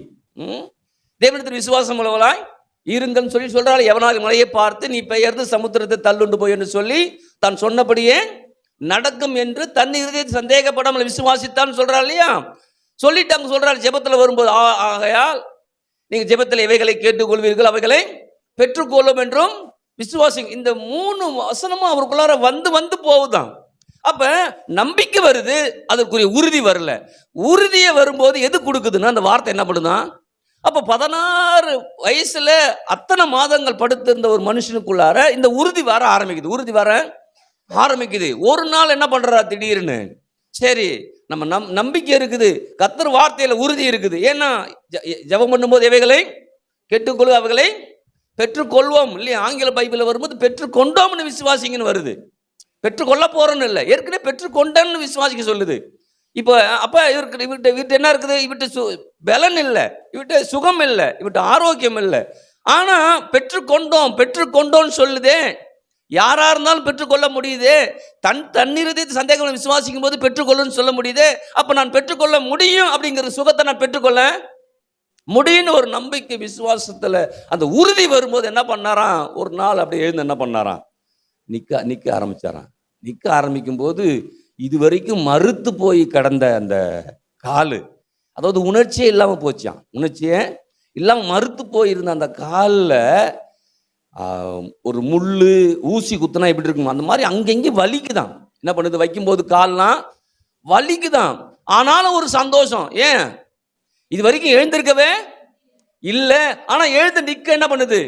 தேவனிடத்தில் விசுவாசம் உள்ளவர்களாய் இருங்கன்னு சொல்றாரு. எவனால் மலையை பார்த்து நீ பெயர்ந்து சமுத்திரத்தை தள்ளுண்டு போய் என்று சொல்லி தான் சொன்னபடியே நடக்கும் என்று தன் இருதயத்தை சந்தேகப்படாமல் விசுவாசித்தான்னு சொல்றாரு இல்லையா? சொல்லிட்டு அங்க சொல்றாரு ஜெபத்தில் வரும்போது, ஆகையால் நீங்கள் ஜெபத்தில் இவைகளை கேட்டுக்கொள்வீர்கள், அவைகளை பெற்றுக்கொள்ளும் என்றும் விசுவாசிங்க. இந்த 3 வசனமும் அவருக்குள்ளார வந்து போகுதான். அப்ப நம்பிக்கை வருது, அதற்குரிய உறுதி வரல. உறுதியை வரும்போது எது கொடுக்குதுன்னா அந்த வார்த்தை என்ன பண்ணுதான்? அப்ப 16 வயசுல அத்தனை மாதங்கள் படுத்திருந்த ஒரு மனுஷனுக்குள்ளார இந்த உறுதி வர ஆரம்பிக்குது. ஒரு நாள் என்ன பண்றா? திடீர்னு சரி நம்ம நம்பிக்கை இருக்குது, கர்த்தர் வார்த்தையில உறுதி இருக்குது. ஏன்னா ஜெபம் பண்ணும்போது எவைகளை கேட்டுக்கொள்ளும் அவைகளை பெற்றுக்கொள்வோம் இல்லையா? ஆங்கில பைபிளில் வரும்போது பெற்றுக்கொண்டோம்னு விசுவாசிங்கன்னு வருது. பெற்றுக்கொள்ள போறோன்னு இல்லை, ஏற்கனவே பெற்றுக்கொண்டேன்னு விசுவாசிக்க சொல்லுது. இப்போ அப்போ இவர்கிட்ட என்ன இருக்குது? இவர்கிட்ட பலன் இல்லை, இவர்கிட்ட சுகம் இல்லை, இவர்கிட்ட ஆரோக்கியம் இல்லை. ஆனால் பெற்றுக்கொண்டோன்னு சொல்லுதே. யாரா இருந்தாலும் பெற்றுக்கொள்ள முடியுது. தன்னிறுதி சந்தேகம் விசுவாசிக்கும் போது பெற்றுக்கொள்ளுன்னு சொல்ல முடியுது. அப்போ நான் பெற்றுக்கொள்ள முடியும் அப்படிங்கிற சுகத்தை நான் பெற்றுக்கொள்ள முடியும்னு ஒரு நம்பிக்கை விசுவாசத்தில் அந்த உறுதி வரும்போது என்ன பண்ணாராம்? ஒரு நாள் அப்படி எழுந்து என்ன பண்ணாராம்? நிற்க ஆரம்பிச்சாராம். நிற்க ஆரம்பிக்கும் போது இதுவரைக்கும் மறுத்து போய் கடந்த அந்த காலு, அதாவது உணர்ச்சியே இல்லாமல் போச்சான். உணர்ச்சியே இல்லாமல் மறுத்து போயிருந்த அந்த காலில் ஒரு முள்ளு ஊசி குத்துனா எப்படி இருக்குமா அந்த மாதிரி அங்கெங்கே வலிக்குதான். என்ன பண்ணுது? வைக்கும்போது கால்லாம் வலிக்குதான். ஆனாலும் ஒரு சந்தோஷம். ஏன்? இது வரைக்கும் எழுந்திருக்கவே இல்லை, ஆனால் எழுந்து நிற்க என்ன பண்ணுது?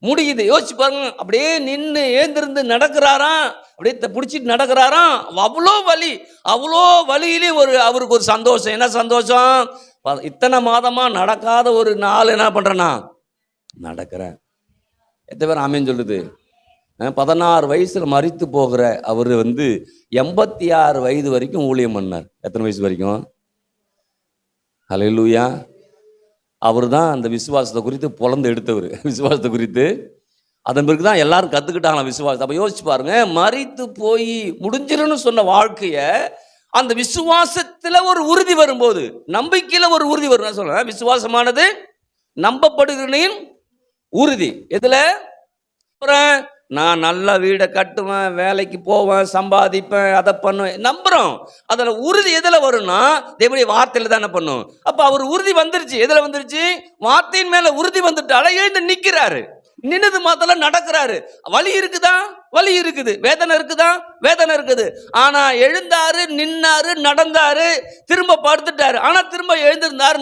முடியுது. யோசிச்சு பாருங்க. அப்படியே நின்று ஏந்திருந்து நடக்கிறாராம், அப்படியே பிடிச்சிட்டு நடக்கிறாராம். அவ்வளோ வலி, அவ்வளோ வலியிலே அவருக்கு ஒரு சந்தோஷம். என்ன சந்தோஷம்? இத்தனை மாதமா நடக்காத ஒரு நாள் என்ன பண்றேன்னா நடக்கிறேன். எத்தனை பேர் ஆமேன்னு சொல்லுது? 16 வயசுல மரித்து போகிற அவர் 86 வயது வரைக்கும் ஊழியம் பண்ணார். எத்தனை வயசு வரைக்கும்? ஹல்லேலூயா. அவர் தான் அந்த விசுவாசத்தை குறித்து பொழந்து எடுத்தவர். விசுவாசத்தை குறித்து அதன் பிறகு தான் எல்லாரும் கற்றுக்கிட்டாங்களாம் விசுவாசத்தை. அப்போ யோசிச்சு பாருங்க, மரித்து போய் முடிஞ்சிருன்னு சொன்ன வாழ்க்கைய அந்த விசுவாசத்தில் ஒரு உறுதி வரும்போது, நம்பிக்கையில் ஒரு உறுதி வரும். நான் சொல்றேன், விசுவாசமானது நம்பப்படுகிறேன் உறுதி. எதில்? நான் நல்ல வீடை கட்டுவேன், வேலைக்கு போவேன், சம்பாதிப்பேன், அதை பண்ணுவேன், நம்புறோம். அதில் உறுதி எதில் வரும்னா தேவனுடைய வார்த்தையில் தான் என்ன பண்ணும். அப்போ அவர் உறுதி வந்துருச்சு. எதில் வந்துருச்சு? வார்த்தையின் மேலே உறுதி வந்துட்டால எழுந்து நிற்கிறாரு. நின்னது மாத்தல நடக்கிறாரு. வலி இருக்குதா? வலி இருக்குது. வேதனை இருக்குதா? வேதனை இருக்குது. ஆனா எழுந்தாரு, நின்னாரு, நடந்தாரு, திரும்ப படுத்துட்டாரு. ஆனா திரும்ப எழுந்திருந்தாரு,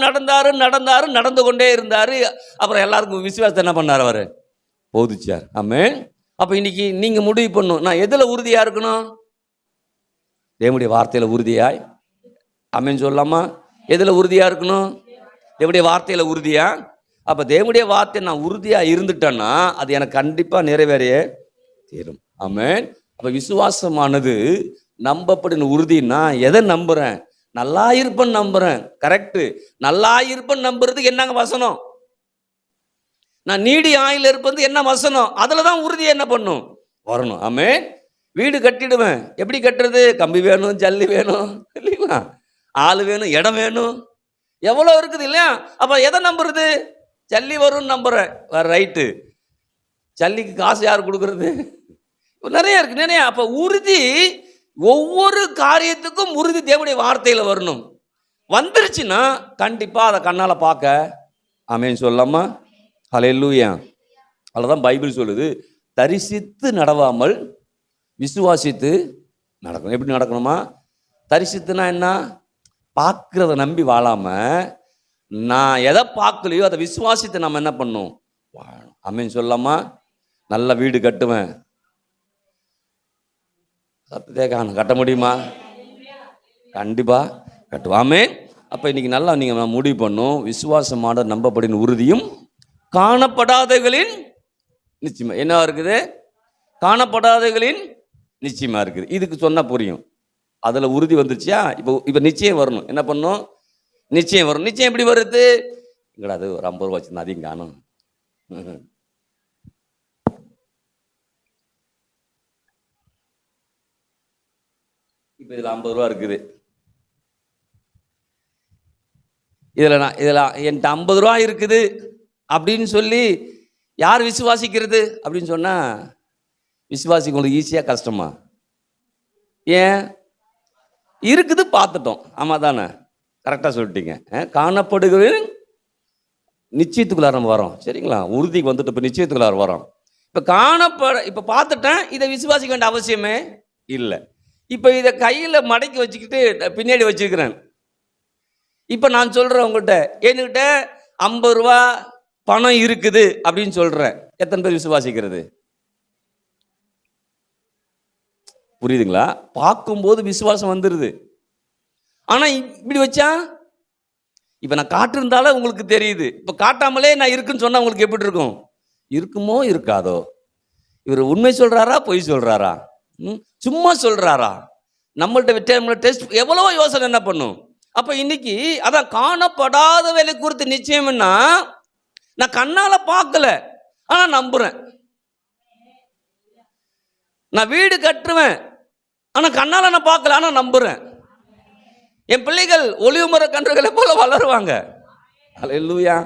நடந்தாரு, நடந்து கொண்டே இருந்தாரு. அப்புறம் எல்லாருக்கும் விசுவாசத்தை என்ன பண்ணார்? அவரு போதிச்சார். ஆமென். அப்ப இன்னைக்கு நீங்க முடிவு பண்ணும், நான் எதுல உறுதியா இருக்கணும்? தேவனுடைய வார்த்தையில உறுதியாய். ஆமென் சொல்லலாமா? எதுல உறுதியா இருக்கணும்? தேவனுடைய வார்த்தையில உறுதியா. அப்ப தேவனுடைய வார்த்தை நான் உறுதியா இருந்துட்டேன்னா அது எனக்கு கண்டிப்பா நிறைவேறியே தீரும். ஆமென். அப்ப விசுவாசமானது நம்பப்படின உறுதினா எதை நம்புறேன்? நல்லா இருப்பேன்னு நம்புறேன். கரெக்ட். நல்லா இருப்பேன்னு நம்புறதுக்கு என்னங்க வசனம்? நான் நீடி ஆயில் இருப்பது என்ன வசனம்? அதுல தான் உறுதி என்ன பண்ணும் வரணும். ஆமென். வீடு கட்டிடுவேன். எப்படி கட்டுறது? கம்பி வேணும், ஜல்லி வேணும் இல்லைங்களா, ஆள் வேணும், இடம் வேணும், எவ்வளோ இருக்குது இல்லையா? அப்ப எதை நம்புறது? ஜல்லி வரும்னு நம்புறேன். ரைட்டு. ஜல்லிக்கு காசு யார் கொடுக்கறது? நிறைய இருக்கு, நிறைய. அப்ப உறுதி, ஒவ்வொரு காரியத்துக்கும் உறுதி தேவனுடைய வார்த்தையில வரணும். வந்துருச்சுன்னா கண்டிப்பா அதை கண்ணால பார்க்க. ஆமென் சொல்லலாமா? ஹல்லேலூயா. அதுதான் பைபிள் சொல்லுது, தரிசித்து நடவாமல் விசுவாசித்து நடக்கணும். எப்படி நடக்கணுமா? தரிசித்துனா என்ன? பார்க்கிறத நம்பி வாழாம, நான் எதை பார்க்கலையோ அதை விசுவாசித்து நம்ம என்ன பண்ணும் வாழணும். ஆமென் சொல்லலாமா? நல்ல வீடு கட்டுவேன். சத்தத்தை கட்ட முடியுமா? கண்டிப்பா கட்டுவாமே. அப்ப இன்னைக்கு நல்லா நீங்க முடிவு பண்ணும், விசுவாசமான நம்பப்படின் உறுதியும் காணப்படாதவர்களின் நிச்சயமா என்ன இருக்குது? காணப்படாதவர்களின் நிச்சயமா இருக்குது. இதுக்கு சொன்னா புரியும். அதுல உறுதி வந்துருச்சியா? இப்ப நிச்சயம் வரணும். என்ன பண்ணும்? நிச்சயம் வரும். நிச்சயம் எப்படி வருது? இங்கடா அது ஒரு 50 ரூபா வச்சிருந்தா அதையும் காணும். இப்ப இதுல 50 ரூபா இருக்குது. இதுல என்கிட்ட 50 ரூபா இருக்குது அப்படின்னு சொல்லி யார் விசுவாசிக்கிறது அப்படின்னு சொன்னா விசுவாசிக்க உங்களுக்கு ஈஸியா கஷ்டமா? ஏன்? இருக்குது, பார்த்துட்டோம். ஆமா தானே? கரெக்டா சொல்லிட்டீங்க. காணப்படுகிற நிச்சயத்துக்குள்ளார நம்ம வரோம். சரிங்களா? உறுதிக்கு வந்துட்டு இப்ப நிச்சயத்துக்குள்ளார வரோம். இப்ப பார்த்துட்டேன், இதை விசுவாசிக்க வேண்டிய அவசியமே இல்லை. இப்ப இதை கையில மடக்கி வச்சுக்கிட்டு பின்னாடி வச்சுக்கிறேன். இப்ப நான் சொல்றேன் உங்கள்கிட்ட, என்கிட்ட 50 ரூபா பணம் இருக்குது அப்படின்னு சொல்றேன். எத்தனை பேர் விசுவாசிக்கிறது? புரியுதுங்களா? பார்க்கும்போது விசுவாசம் வந்துருது. ஆனா இப்படி வச்சா, இப்ப நான் காட்டிருந்தாலும் உங்களுக்கு தெரியுது. இப்ப காட்டாமலே நான் இருக்குன்னு சொன்னா உங்களுக்கு எப்படி இருக்கும்? இருக்குமோ இருக்காதோ? இவர் உண்மை சொல்றாரா பொய் சொல்றாரா? சும்மா சொல்றாரா? நம்மள்ட்ட டெஸ்ட் எவ்வளவோ யோசனை என்ன பண்ணும். அப்ப இன்னைக்கு அதான் காணப்படாத வேலை குறித்து நிச்சயம்னா, நான் கண்ணால பார்க்கல ஆனா நம்புறேன். நான் வீடு கட்டுவேன் ஆனா கண்ணால நான் பார்க்கல ஆனா நம்புறேன். என் பிள்ளைகள் ஒளிவு மர கன்றுகளை போல வளருவாங்க. அல்லேலூயா.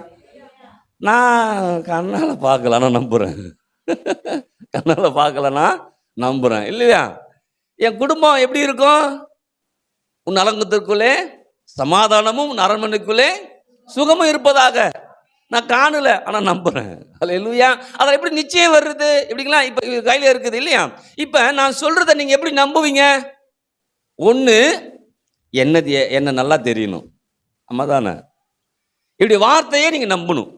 நான் கண்ணால பார்க்கல ஆனா நம்புறேன். கண்ணால பார்க்கலன்னா நம்புறேன் இல்லையா? என் குடும்பம் எப்படி இருக்கும்? உன் அலங்கத்திற்குள்ளே சமாதானமும் அரண்மனைக்குள்ளே சுகமும் இருப்பதாக. நான் காணல ஆனா நம்புறேன். அல்லேலூயா. அத எப்படி நிச்சயம் வருது? எப்படிங்களா? இப்ப கையில இருக்குது இல்லையா? இப்ப நான் சொல்றதை நீங்க எப்படி நம்புவீங்க? ஒண்ணு, என்ன நல்லா தெரியணும். ஆமா தானே? இப்படி வார்த்தையே நீங்க நம்பணும்.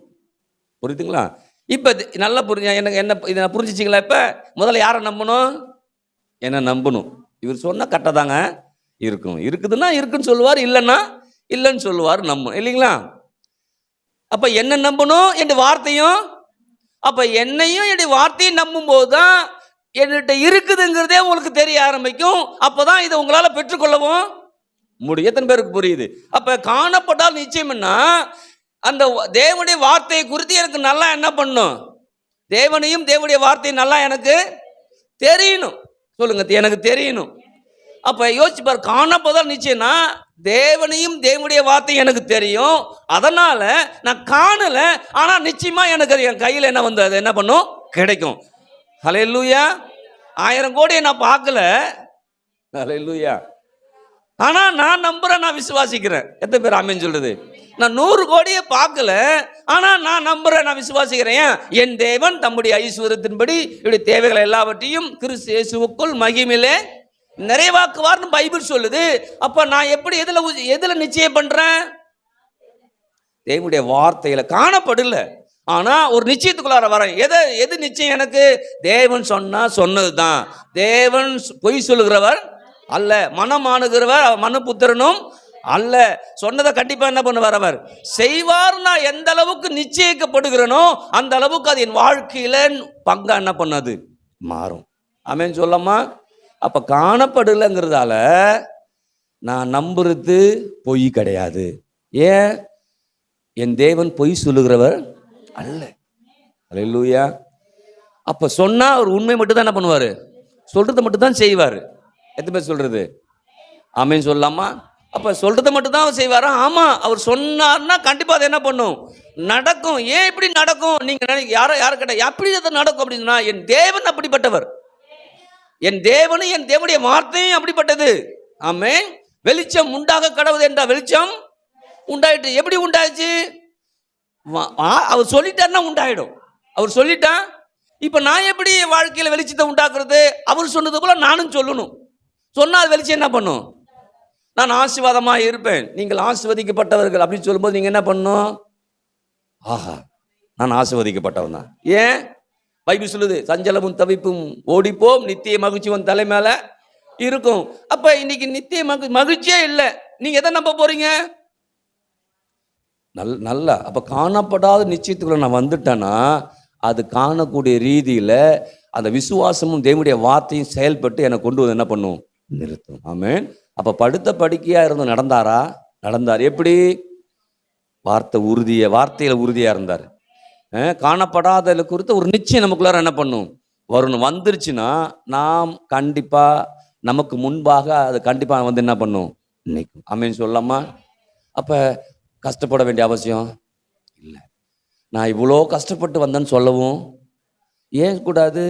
புரியுதுங்களா? இப்போ நல்லா எனக்கு என்ன இதை புரிஞ்சிச்சிங்களா? இப்போ முதல்ல யாரை நம்பணும்? என்ன நம்பணும். இவர் சொன்னால் கரெக்டாக தாங்க இருக்கும். இருக்குதுன்னா இருக்குன்னு சொல்லுவார், இல்லைன்னா இல்லைன்னு சொல்லுவார். நம்பணும் இல்லைங்களா? அப்போ என்ன நம்பணும்? என் வார்த்தையும். அப்போ என்னையும் என்னுடைய வார்த்தையும் நம்பும்போது தான் என்கிட்ட இருக்குதுங்கிறதே உங்களுக்கு தெரிய ஆரம்பிக்கும். அப்போ தான் இதை உங்களால் பெற்றுக்கொள்ளவும் முடியும். எத்தனை பேருக்கு புரியுது? அப்போ காணப்பட்டால் நிச்சயம்னா அந்த தேவனுடைய வார்த்தையை குறித்து எனக்கு நல்லா என்ன பண்ணும்? தேவனையும் தேவனுடைய வார்த்தையும் நல்லா எனக்கு தெரியணும். சொல்லுங்க, எனக்கு தெரியணும். அப்ப யோசிச்சு பாரு, காணப்போதால் நிச்சயம்னா தேவனையும் தேவனுடைய வார்த்தையும் எனக்கு தெரியும். அதனால நான் காணல, ஆனா நிச்சயமா எனக்கு என் கையில் என்ன வந்து அது என்ன பண்ணும்? கிடைக்கும். ஹல்லேலூயா. 1000 கோடியை நான் பார்க்கல, ஹல்லேலூயா, ஆனா நான் நம்புறேன், நான் விசுவாசிக்கிறேன். எத்தனை பேர் ஆமென் சொல்றது? நான் 100 கோடியை பார்க்கல, ஆனா நான் நம்புறேன், நான் விசுவாசிக்கிறேன். என் தேவன் தம்முடைய ஐஸ்வரியத்தின்படி இவருடைய தேவைகள் எல்லாவற்றையும் கிறிஸ்து இயேசுவுக்குள் மகிமையிலே நிறைவாக்குவார்னு பைபிள் சொல்லுது. அப்ப நான் எப்படி எதுல நிச்சயம் பண்றேன்? தேவனுடைய வார்த்தையில. காணப்படல, ஆனா ஒரு நிச்சயத்துக்குள்ளார வரேன். எது நிச்சயம் எனக்கு? தேவன் சொன்னதுதான். தேவன் பொய் சொல்லுகிறவர் அல்ல, மனமானுகிறவர் மனுபுத்திரனும் அல்ல. சொன்னதை கண்டிப்பா என்ன பண்ணுவார்? அவர் செய்வார். நான் எந்த அளவுக்கு நிச்சயிக்கப்படுகிறனோ அந்த அளவுக்கு அது என் வாழ்க்கையில பங்கா என்ன பண்ணது மாறும். ஆமென் சொல்லமா? அப்ப காணப்படலைங்கிறதால நான் நம்புறது பொய் கிடையாது. ஏன்? என் தேவன் பொய் சொல்லுகிறவர் அல்ல. அல்லேலூயா. அப்ப சொன்னா அவர் உண்மை மட்டும் தான் என்ன பண்ணுவாரு? சொல்றதை மட்டும் தான் செய்வாரு. எத்தனை பேர் சொல்றது ஆமென் சொல்லலாமா? அப்ப சொல்றதை மட்டும் தான் அவர் செய்வாரா? ஆமா, அவர் சொன்னார்னா கண்டிப்பா அது என்ன பண்ணும்? நடக்கும். ஏன் இப்படி நடக்கும்? நீங்க யாரு கேட்ட எப்படி அது நடக்கும் அப்படின்னா, என் தேவன் அப்படிப்பட்டவர். என் தேவனும் என் தேவனுடைய வார்த்தையும் அப்படிப்பட்டது. ஆமென். வெளிச்சம் உண்டாக கடவுது என்றா வெளிச்சம் உண்டாயிட்டு. எப்படி உண்டாச்சு? அவர் சொல்லிட்டாருன்னா உண்டாயிடும். அவர் சொல்லிட்டா. இப்ப நான் எப்படி வாழ்க்கையில வெளிச்சத்தை உண்டாக்குறது? அவர் சொன்னது போல நானும் சொல்லணும். சொன்னால் வெளிச்சம் என்ன பண்ணும்? நான் ஆசீர்வாதமா இருப்பேன், நீங்கள் ஆசீர்வதிக்கப்பட்டவர்கள் அப்படின்னு சொல்லும்போது நீங்க என்ன பண்ணணும்? ஆஹா, நான் ஆசீர்வதிக்கப்பட்டவன் தான். ஏன்? பைபிள் சொல்லுது, சஞ்சலமும் தவிப்பும் ஓடிப்போம், நித்திய மகிழ்ச்சி உன் தலை மேல இருக்கும். அப்ப இன்னைக்கு நித்திய மகிழ்ச்சியே இல்லை. நீங்க எதை நம்ப போறீங்க? நல்லா. அப்ப காணப்படாத நிச்சயத்துக்குள்ள நான் வந்துட்டேன்னா அது காணக்கூடிய ரீதியில அந்த விசுவாசமும் தேவனுடைய வார்த்தையும் செயல்பட்டு என்னை கொண்டு வந்து என்ன பண்ணும்? நிறுத்தும். ஆமென். அப்ப படுத்த படுக்கையா இருந்து நடந்தாரா? நடந்தார். எப்படி? வார்த்தையில உறுதியா இருந்தார். காணப்படாத குறித்து ஒரு நிச்சயம் நமக்குள்ளார என்ன பண்ணும்? வரணும். வந்துருச்சுன்னா நாம் கண்டிப்பா நமக்கு முன்பாக அது கண்டிப்பா வந்து என்ன பண்ணும்? நிற்கும். ஆமென் சொல்லலாமா? அப்ப கஷ்டப்பட வேண்டிய அவசியம் இல்லை. நான் இவ்வளோ கஷ்டப்பட்டு வந்தேன்னு சொல்லவும் ஏன் கூடாது?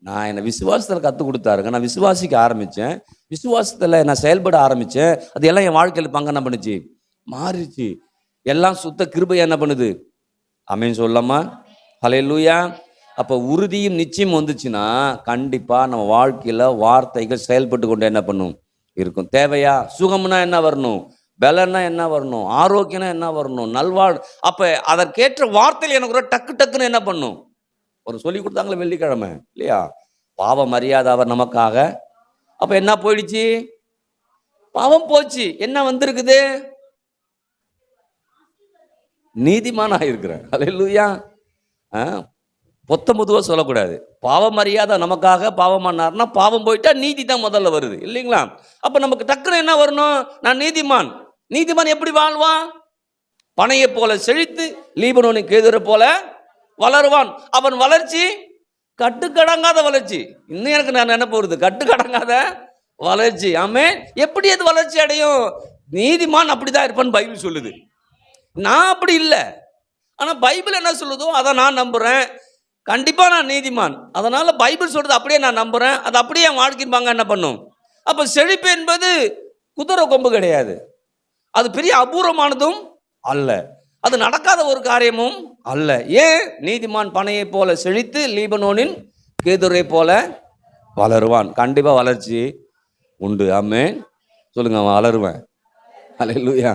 நான் என்னை விசுவாசத்தில் கற்றுக் கொடுத்தாருங்க. நான் விசுவாசிக்க ஆரம்பித்தேன். விசுவாசத்தில் நான் செயல்பட ஆரம்பித்தேன். அது எல்லாம் என் வாழ்க்கையில் பங்கு என்ன பண்ணுச்சு? மாறிடுச்சு. எல்லாம் சுத்த கிருபை என்ன பண்ணுது? ஆமென் சொல்லலாமா? ஹல்லேலூயா. அப்போ உறுதியும் நிச்சயம் வந்துச்சுன்னா கண்டிப்பாக நம்ம வாழ்க்கையில் வார்த்தைகள் செயல்பட்டு கொண்டு என்ன பண்ணும்? இருக்கும். தேவையா? சுகம்னா என்ன வரணும்? பலன்னா என்ன வரணும்? ஆரோக்கியம்னா என்ன வரணும்? நல்வாழ். அப்போ அதற்கேற்ற வார்த்தையில் எனக்கு ஒரு டக்குன்னு என்ன பண்ணும்? ஒரு சொல்லி கொடுத்தாங்களே வெள்ளிக்கிழமை இல்லையா? பாவம் அறியாத அவர் நமக்காக. அப்ப என்ன போயிடுச்சு? பாவம் போச்சு. என்ன வந்திருக்குது? நீதிமானா இருக்கிறேன். அல்லேலூயா. பொத்தமுதுவா சொல்லக்கூடாது. பாவம் அறியாத நமக்காக பாவம் பண்ணார்னா பாவம் போயிட்டா நீதி தான் முதல்ல வருது இல்லைங்களா? அப்ப நமக்கு டக்குன்னு என்ன வரணும்? நான் நீதிமான். நீதிமான் எப்படி வாழ்வான்? பனையை போல செழித்து லீபனோனின் கேதுரை போல வளருவான். அவன் வளர்ச்சி கட்டுக்கடங்காத வளர்ச்சி. இன்னும் எனக்கு நான் என்ன போறது? கட்டுக்கடங்காத வளர்ச்சி. ஆமே. எப்படி அது வளர்ச்சி அடையும்? நீதிமான் அப்படிதான் இருப்பான்னு பைபிள் சொல்லுது. நான் அப்படி இல்லை. ஆனா பைபிள் என்ன சொல்லுதோ அதை நான் நம்புறேன். கண்டிப்பா நான் நீதிமான். அதனால பைபிள் சொல்றது அப்படியே நான் நம்புறேன். அது அப்படியே என் வாழ்க்கைப்பாங்க என்ன பண்ணும்? அப்ப செழிப்பு என்பது குதிரை கொம்பு கிடையாது. அது பெரிய அபூர்வமானதும் அல்ல. அது நடக்காத ஒரு காரியமும் அல்ல. ஏன்? நீதிமான் பனையை போல செழித்து லீபனோனின் கேதுரை போல வளருவான். கண்டிப்பா வளர்ச்சி உண்டு. ஆமென் சொல்லுங்க. வளருவேன். அல்லேலூயா.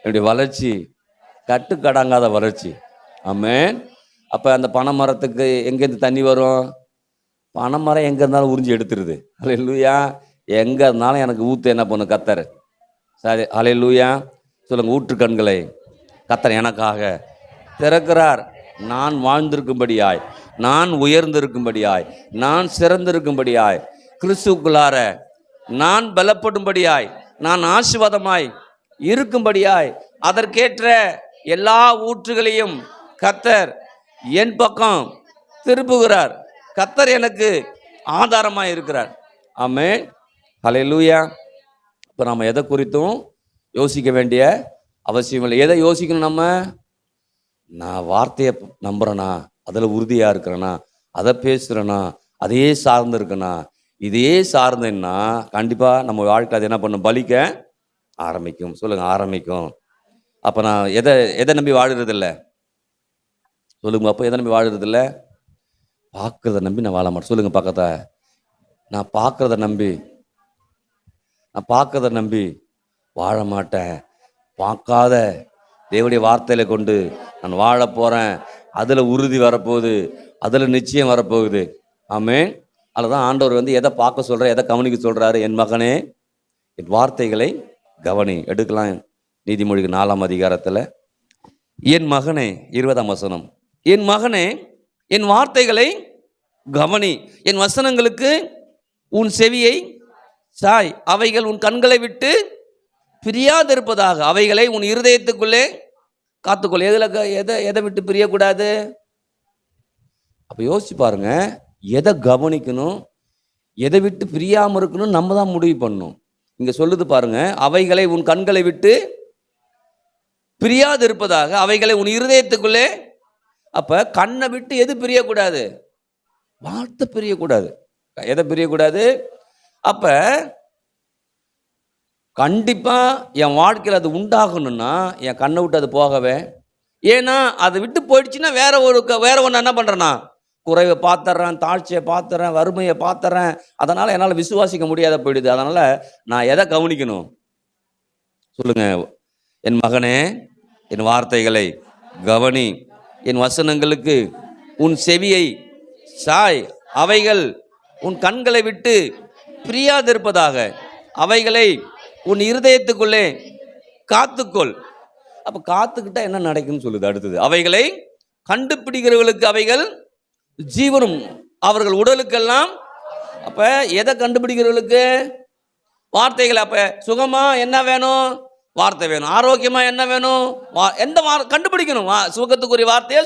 என்னுடைய வளர்ச்சி கட்டுக்கடங்காத வளர்ச்சி. ஆமென். அப்போ அந்த பனை மரத்துக்கு எங்கேருந்து தண்ணி வரும்? பனை மரம் எங்கே இருந்தாலும் உறிஞ்சி எடுத்துருது. அல்லேலூயா. எங்கே இருந்தாலும் எனக்கு ஊற்று என்ன பண்ணும் கர்த்தர். சரி, அல்லேலூயா. சொல்லுங்கள், ஊற்று கண்களை கர்த்தர் எனக்காக திறக்கிறார். நான் வாழ்ந்திருக்கும்படியாய், நான் உயர்ந்திருக்கும்படியாய், நான் சிறந்திருக்கும்படியாய், கிறிஸ்துவுக்குள்ளார நான் பலப்படும்படியாய், நான் ஆசீர்வாதமாய் இருக்கும்படியாய், அதற்கேற்ற எல்லா ஊற்றுகளையும் கர்த்தர் என் பக்கம் திருப்புகிறார். கர்த்தர் எனக்கு ஆதாரமாய் இருக்கிறார். ஆமென். ஹல்லேலூயா. இப்போ நம்ம எதை குறித்தும் யோசிக்க வேண்டிய அவசியம் இல்லை. எதை யோசிக்கணும்? நம்ம நான் வார்த்தையை நம்புறேனா, அதில் உறுதியாக இருக்கிறேனா, அதை பேசுகிறேனா, அதையே சார்ந்து இருக்கேனா, இதையே சார்ந்தேன்னா கண்டிப்பாக நம்ம வாழ்க்கை அது என்ன பண்ணும்? பலிக்க ஆரம்பிக்கும். சொல்லுங்கள், ஆரம்பிக்கும். அப்போ நான் எதை நம்பி வாழுறதில்ல? சொல்லுங்க, அப்போ எதை நம்பி வாழுறதில்ல? பார்க்குறத நம்பி நான் வாழ மாட்டேன். சொல்லுங்கள் பக்கத்தை, நான் பார்க்கறத நம்பி வாழ மாட்டேன். பார்க்காத தேவனுடைய வார்த்தையில கொண்டு நான் வாழ போகிறேன். அதில் உறுதி வரப்போகுது, அதில் நிச்சயம் வரப்போகுது. ஆமென். அதில் தான் ஆண்டவர் எதை பார்க்க சொல்கிறார், எதை கவனிக்க சொல்கிறாரு? என் மகனே, என் வார்த்தைகளை கவனி. எடுக்கலாம் நீதிமொழிகள் 4ஆம் அதிகாரத்தில். என் மகனே, 20ஆம் வசனம். என் மகனே, என் வார்த்தைகளை கவனி, என் வசனங்களுக்கு உன் செவியை சாய், அவைகள் உன் கண்களை விட்டு பிரியாதிருப்பதாக, அவைகளை உன் இருதயத்துக்குள்ளே காத்துக்கொள். எதை விட்டு பிரியக்கூடாது? அப்போ யோசிச்சு பாருங்க, எதை கவனிக்கணும், எதை விட்டு பிரியாமல் இருக்கணும் நம்ம தான் முடிவு பண்ணணும். இங்கே சொல்லுது பாருங்க, அவைகளை உன் கண்களை விட்டு பிரியாதிருப்பதாக, அவைகளை உன் இருதயத்துக்குள்ளே. அப்போ கண்ணை விட்டு எது பிரியக்கூடாது? வார்த்தை பிரியக்கூடாது. எதை பிரியக்கூடாது? அப்போ கண்டிப்பாக என் வாழ்க்கையில் அது உண்டாகணும்னா என் கண்ணை விட்டு அது போகவே. ஏன்னா அதை விட்டு போயிடுச்சுன்னா வேற ஒன்று என்ன பண்ணுறேன்னா, குறைவை பார்த்துட்றேன், தாழ்ச்சியை பார்த்துறேன், வறுமையை பார்த்துறேன். அதனால் என்னால் விசுவாசிக்க முடியாத போயிடுது. அதனால் நான் எதை கவனிக்கணும்? சொல்லுங்க, என் மகனே, என் வார்த்தைகளை கவனி, என் வசனங்களுக்கு உன் செவியை சாய், அவைகள் உன் கண்களை விட்டு பிரியாதிருப்பதாக, அவைகளை உன் இருதயத்துக்குள்ளே காத்துக்கொள். அப்போ காத்துக்கிட்டா என்ன நடக்குன்னு சொல்லுது அடுத்தது. அவைகளை கண்டுபிடிக்கிறவர்களுக்கு அவைகள் ஜீவனும், அவர்கள் உடலுக்கெல்லாம். அப்போ எதை கண்டுபிடிக்கிறவர்களுக்கு? வார்த்தைகள். அப்போ சுகமா என்ன வேணும்? வார்த்தை வேணும். ஆரோக்கியமா என்ன வேணும்? எந்த கண்டுபிடிக்கணும். சுகத்துக்குரிய வார்த்தையை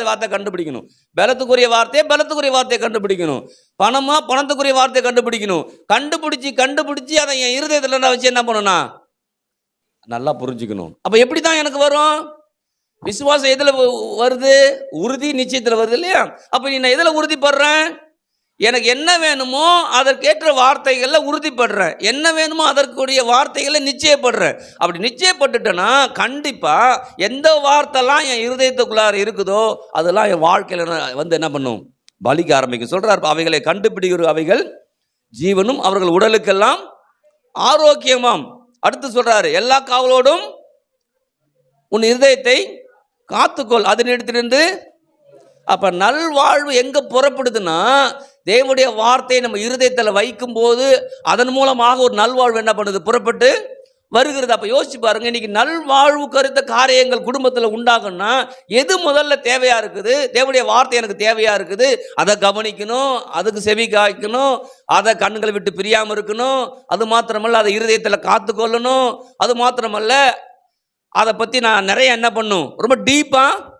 வார்த்தை கண்டுபிடிக்கணும். பலத்துக்குரிய வார்த்தையை கண்டுபிடிக்கணும். பணமா பணத்துக்குரிய வார்த்தையை கண்டுபிடிக்கணும். கண்டுபிடிச்சி அதை என் இருதயத்தில் வச்சு என்ன பண்ணணும்னா நல்லா புரிஞ்சுக்கணும். அப்போ எப்படி தான் எனக்கு வரும்? விசுவாசம் எதில் வருது? உறுதி நிச்சயத்தில் வருது இல்லையா? அப்போ நான் எதில் உறுதிப்படுறேன்? எனக்கு என்ன வேணுமோ அதற்கேற்ற வார்த்தைகளில் உறுதிப்படுறேன். என்ன வேணுமோ அதற்குரிய வார்த்தைகளை நிச்சயப்படுறேன். அப்படி நிச்சயப்பட்டுட்டேன்னா கண்டிப்பாக எந்த வார்த்தைலாம் என் இருதயத்துக்குள்ளார இருக்குதோ அதெல்லாம் என் வாழ்க்கையில் என்ன பண்ணும்? பலிக்க ஆரம்பிக்கும். சொல்கிறார், அவைகளை கண்டுபிடிக்கிற அவைகள் ஜீவனும், அவர்கள் உடலுக்கெல்லாம் ஆரோக்கியமாம். அடுத்து சொல்கிறாரு, எல்லா காவலோடும் உன் இருதயத்தை காத்துக்கொள், அதனிடத்திலிருந்து. அப்போ நல்வாழ்வு எங்கே புறப்படுதுன்னா, தேவனுடைய வார்த்தையை நம்ம இருதயத்தில் வைக்கும் போது அதன் மூலமாக ஒரு நல்வாழ்வு என்ன பண்ணுது? புறப்பட்டு வருகிறது. அப்போ யோசிச்சு பாருங்க, இன்னைக்கு நல்வாழ்வு கருத்த காரியங்கள் குடும்பத்தில் உண்டாகணும்னா எது முதல்ல தேவையா இருக்குது? தேவனுடைய வார்த்தை எனக்கு தேவையா இருக்குது. அதை கவனிக்கணும், அதுக்கு செவி காய்க்கணும், அதை கண்களை விட்டு பிரியாமல் இருக்கணும். அது மாத்திரமல்ல, அதை இருதயத்தில் காத்துக்கொள்ளணும். அது மாத்திரமல்ல, அதை பற்றி நான் நிறைய என்ன பண்ணும்? ரொம்ப டீப்பாக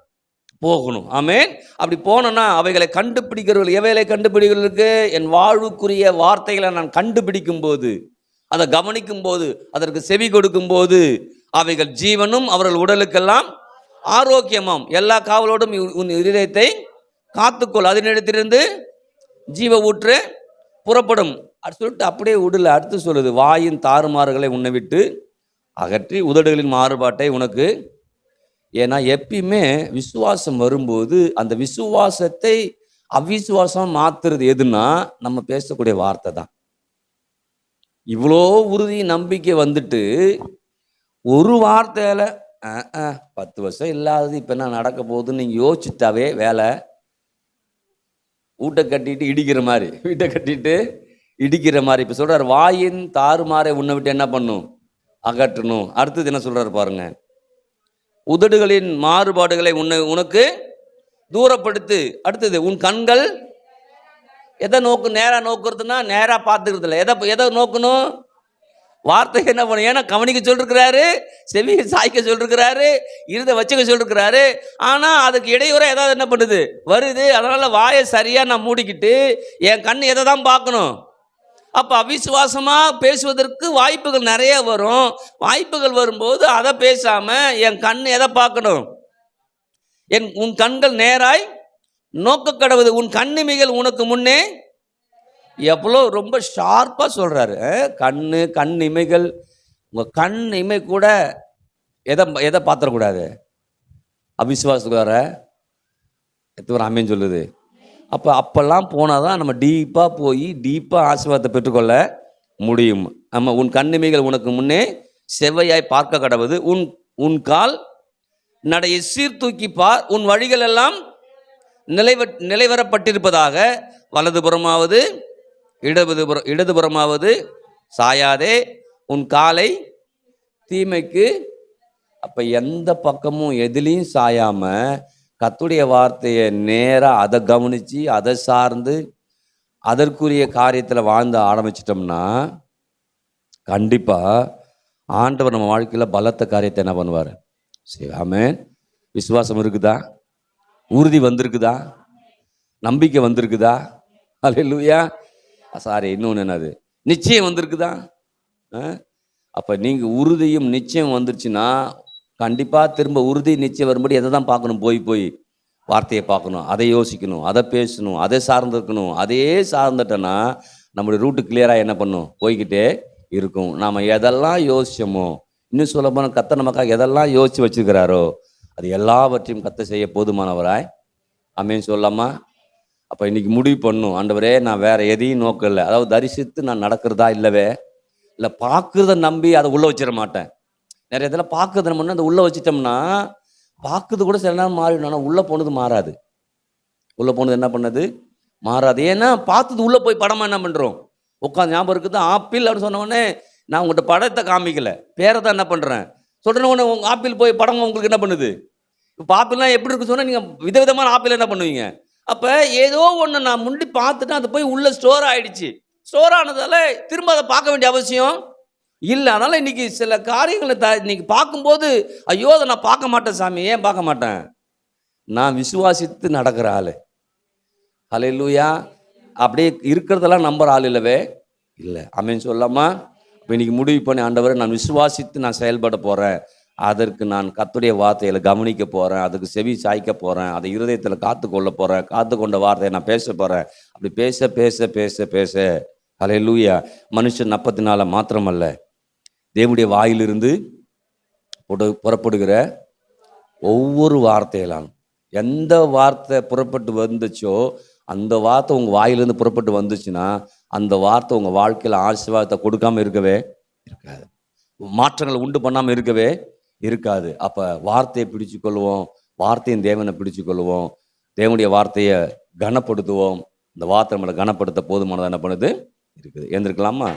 போகணும். ஆமென். அப்படி போனோன்னா அவைகளை கண்டுபிடிக்கிறவர்கள், எவைகளை கண்டுபிடிக்கிறவர்களுக்கு? என் வாழ்வுக்குரிய வார்த்தைகளை நான் கண்டுபிடிக்கும் போது, அதை கவனிக்கும் போது, அதற்கு செவி கொடுக்கும் போது, அவைகள் ஜீவனும், அவர்கள் உடலுக்கெல்லாம் ஆரோக்கியமாம். எல்லா காவலோடும் உன் இருதயத்தை காத்துக்கொள், அதனிடத்திலிருந்து ஜீவ ஊற்று புறப்படும். அது சொல்லிட்டு அப்படியே விடல. அடுத்து சொல்லுது, வாயின் தாறுமாறுகளை உன்னை விட்டு அகற்றி உதடுகளின் மாறுபாட்டை உனக்கு. ஏன்னா எப்பயுமே விசுவாசம் வரும்போது அந்த விசுவாசத்தை அவிசுவாசம் மாத்துறது எதுன்னா நம்ம பேசக்கூடிய வார்த்தை தான். இவ்வளோ உறுதி நம்பிக்கை வந்துட்டு ஒரு வார்த்தையில 10 வருஷம் இல்லாதது இப்போ என்ன நடக்க போகுதுன்னு நீங்கள் யோசிச்சுட்டாவே வேலை வீட்டை கட்டிட்டு இடிக்கிற மாதிரி, வீட்டை கட்டிட்டு இடிக்கிற மாதிரி. இப்போ சொல்கிறார், வாயின் தாறுமாறை உன்னை விட்டு என்ன பண்ணும்? அகற்றணும். அடுத்தது என்ன சொல்கிறார் பாருங்க, உதடுகளின் மாறுபாடுகளை உனக்கு தூரப்படுத்து. அடுத்தது, உன் கண்கள் எதை நேராக நோக்குறதுன்னா நேராக பார்த்துக்கிறது இல்லை. எதை நோக்கணும்? வார்த்தை என்ன பண்ணும்? ஏன்னா கவனிக்க சொல்லிருக்கிறாரு, செவியை சாய்க்க சொல்லிருக்கிறாரு, இருதை வச்சுக்க சொல்லிருக்கிறாரு. ஆனால் அதுக்கு இடையூற ஏதாவது என்ன பண்ணுது? வருது. அதனால் வாயை சரியாக நான் மூடிக்கிட்டு என் கண் எதை தான் பார்க்கணும்? அப்போ அவிசுவாசமாக பேசுவதற்கு வாய்ப்புகள் நிறைய வரும். வாய்ப்புகள் வரும்போது அதை பேசாமல் என் கண் எதை பார்க்கணும்? உன் கண்கள் நேராய் நோக்க கடவுது, உன் கண்ணிமைகள் உனக்கு முன்னே. எவ்வளோ ரொம்ப ஷார்ப்பாக சொல்கிறாரு. கண் இமைகள், உங்கள் கண் இமை கூட எதை பார்த்துடக்கூடாது? அவிசுவாசத்துக்கார எத்தனை அமேன்னு சொல்லுது. அப்போல்லாம் போனால் தான் நம்ம டீப்பாக போய் டீப்பாக ஆசீர்வாதத்தை பெற்றுக்கொள்ள முடியும். நம்ம உன் கண்ணிமைகள் உனக்கு முன்னே செவ்வையாய் பார்க்க கடவுது, உன் கால் நடையை சீர்தூக்கி பார், உன் வழிகள் எல்லாம் நிலைவரப்பட்டிருப்பதாக, வலதுபுறமாவது இடதுபுறமாவது சாயாதே, உன் காலை தீமைக்கு. அப்போ எந்த பக்கமும் எதுலேயும் சாயாம கர்த்தருடைய வார்த்தையை நேராக அதை கவனித்து அதை சார்ந்து அதற்குரிய காரியத்தில் வாழ்ந்து ஆரம்பிச்சிட்டோம்னா கண்டிப்பாக ஆண்டவர் நம்ம வாழ்க்கையில் பலத்த காரியத்தை என்ன பண்ணுவார்? சரி, ஆமென். விசுவாசம் இருக்குதா? உறுதி வந்திருக்குதா? நம்பிக்கை வந்திருக்குதா? அல்லேலூயா. சாரி, இன்னொன்று என்னது? நிச்சயம் வந்திருக்குதா? அப்போ நீங்கள் உறுதியும் நிச்சயம் வந்துருச்சுன்னா கண்டிப்பாக திரும்ப உறுதி நிச்சயம் வரும்படி எதை தான் பார்க்கணும்? போய் வார்த்தையை பார்க்கணும், அதை யோசிக்கணும், அதை பேசணும், அதை சார்ந்திருக்கணும். அதையே சார்ந்துட்டோன்னா நம்மளுடைய ரூட்டு கிளியராக என்ன பண்ணும்? போய்கிட்டே இருக்கும். நாம் எதெல்லாம் யோசிச்சோமோ, இன்னும் சொல்ல போனால் கர்த்தர் நமக்காக எதெல்லாம் யோசித்து வச்சுருக்கிறாரோ அது எல்லாவற்றையும் கர்த்தர் செய்ய போதுமானவராய். ஆமென் சொல்லாமா? அப்போ இன்றைக்கி முடிவு பண்ணும், ஆண்டவரே நான் வேறு எதையும் நோக்கலை, அதாவது தரிசித்து நான் நடக்கிறதா இல்லவே இல்லை பார்க்குறத நம்பி அதை உள்ளே வச்சிட மாட்டேன். நிறைய இதெல்லாம் பார்க்குறது நம்ம அந்த உள்ளே வச்சிட்டோம்னா பார்க்குறது கூட சில நேரம் மாறிடும். ஆனால் உள்ளே போனது மாறாது. உள்ளே போனது என்ன பண்ணது? மாறாது. ஏன்னா பார்த்தது உள்ளே போய் படமாக என்ன பண்ணுறோம்? உட்காந்து ஞாபகம் இருக்குது ஆப்பிள் அப்படின்னு சொன்னோடனே நான் உங்கள்கிட்ட படத்தை காமிக்கலை, பேரை தான் என்ன பண்ணுறேன் சொல்கிறேன். உடனே உங்கள் ஆப்பிள் போய் படம் உங்களுக்கு என்ன பண்ணுது? இப்போ ஆப்பிள்லாம் எப்படி இருக்குன்னு சொன்னால் நீங்கள் விதவிதமான ஆப்பிள் என்ன பண்ணுவீங்க? அப்போ ஏதோ ஒன்று நான் முன்னாடி பார்த்துட்டு அது போய் உள்ளே ஸ்டோர் ஆகிடுச்சு. ஸ்டோர் ஆனதால திரும்ப அதை பார்க்க வேண்டிய அவசியம் இல்லை. அதனால் இன்றைக்கி சில காரியங்களை இன்னைக்கு பார்க்கும்போது ஐயோ அதை நான் பார்க்க மாட்டேன் சாமி. ஏன் பார்க்க மாட்டேன்? நான் விசுவாசித்து நடக்கிற ஆள். ஹல்லேலூயா. அப்படியே இருக்கிறதெல்லாம் நம்புற ஆள் இல்லவே இல்லை. ஆமென் சொல்லாமா? இப்போ இன்றைக்கி முடிவு பண்ணி, ஆண்டவரை நான் விசுவாசித்து நான் செயல்பட போகிறேன், அதற்கு நான் கர்த்தருடைய வார்த்தையில் கவனிக்க போகிறேன், அதுக்கு செவி சாய்க்க போகிறேன், அதை இருதயத்தில் காத்துக்கொள்ள போகிறேன், காத்துக்கொண்ட வார்த்தையை நான் பேச போகிறேன். அப்படி பேச பேச பேச பேச ஹல்லேலூயா, மனுஷன் அப்பத்தினால மாத்திரமல்ல தேவனுடைய வாயிலிருந்து புறப்படுகிற ஒவ்வொரு வார்த்தையிலும் எந்த வார்த்தை புறப்பட்டு வந்துச்சோ அந்த வார்த்தை உங்கள் வாயிலிருந்து புறப்பட்டு வந்துச்சுன்னா அந்த வார்த்தை உங்கள் வாழ்க்கையில் ஆசீர்வாதத்தை கொடுக்காமல் இருக்கவே இருக்காது, மாற்றங்களை உண்டு பண்ணாமல் இருக்கவே இருக்காது. அப்போ வார்த்தையை பிடிச்சு கொள்வோம், வார்த்தையின் தேவனை பிடிச்சு கொள்வோம், தேவனுடைய வார்த்தையை கனப்படுத்துவோம். இந்த வார்த்தை நம்மளை கனப்படுத்த போதுமானதாக என்ன பண்ணுது இருக்குது. எழுந்திருக்கலாமா?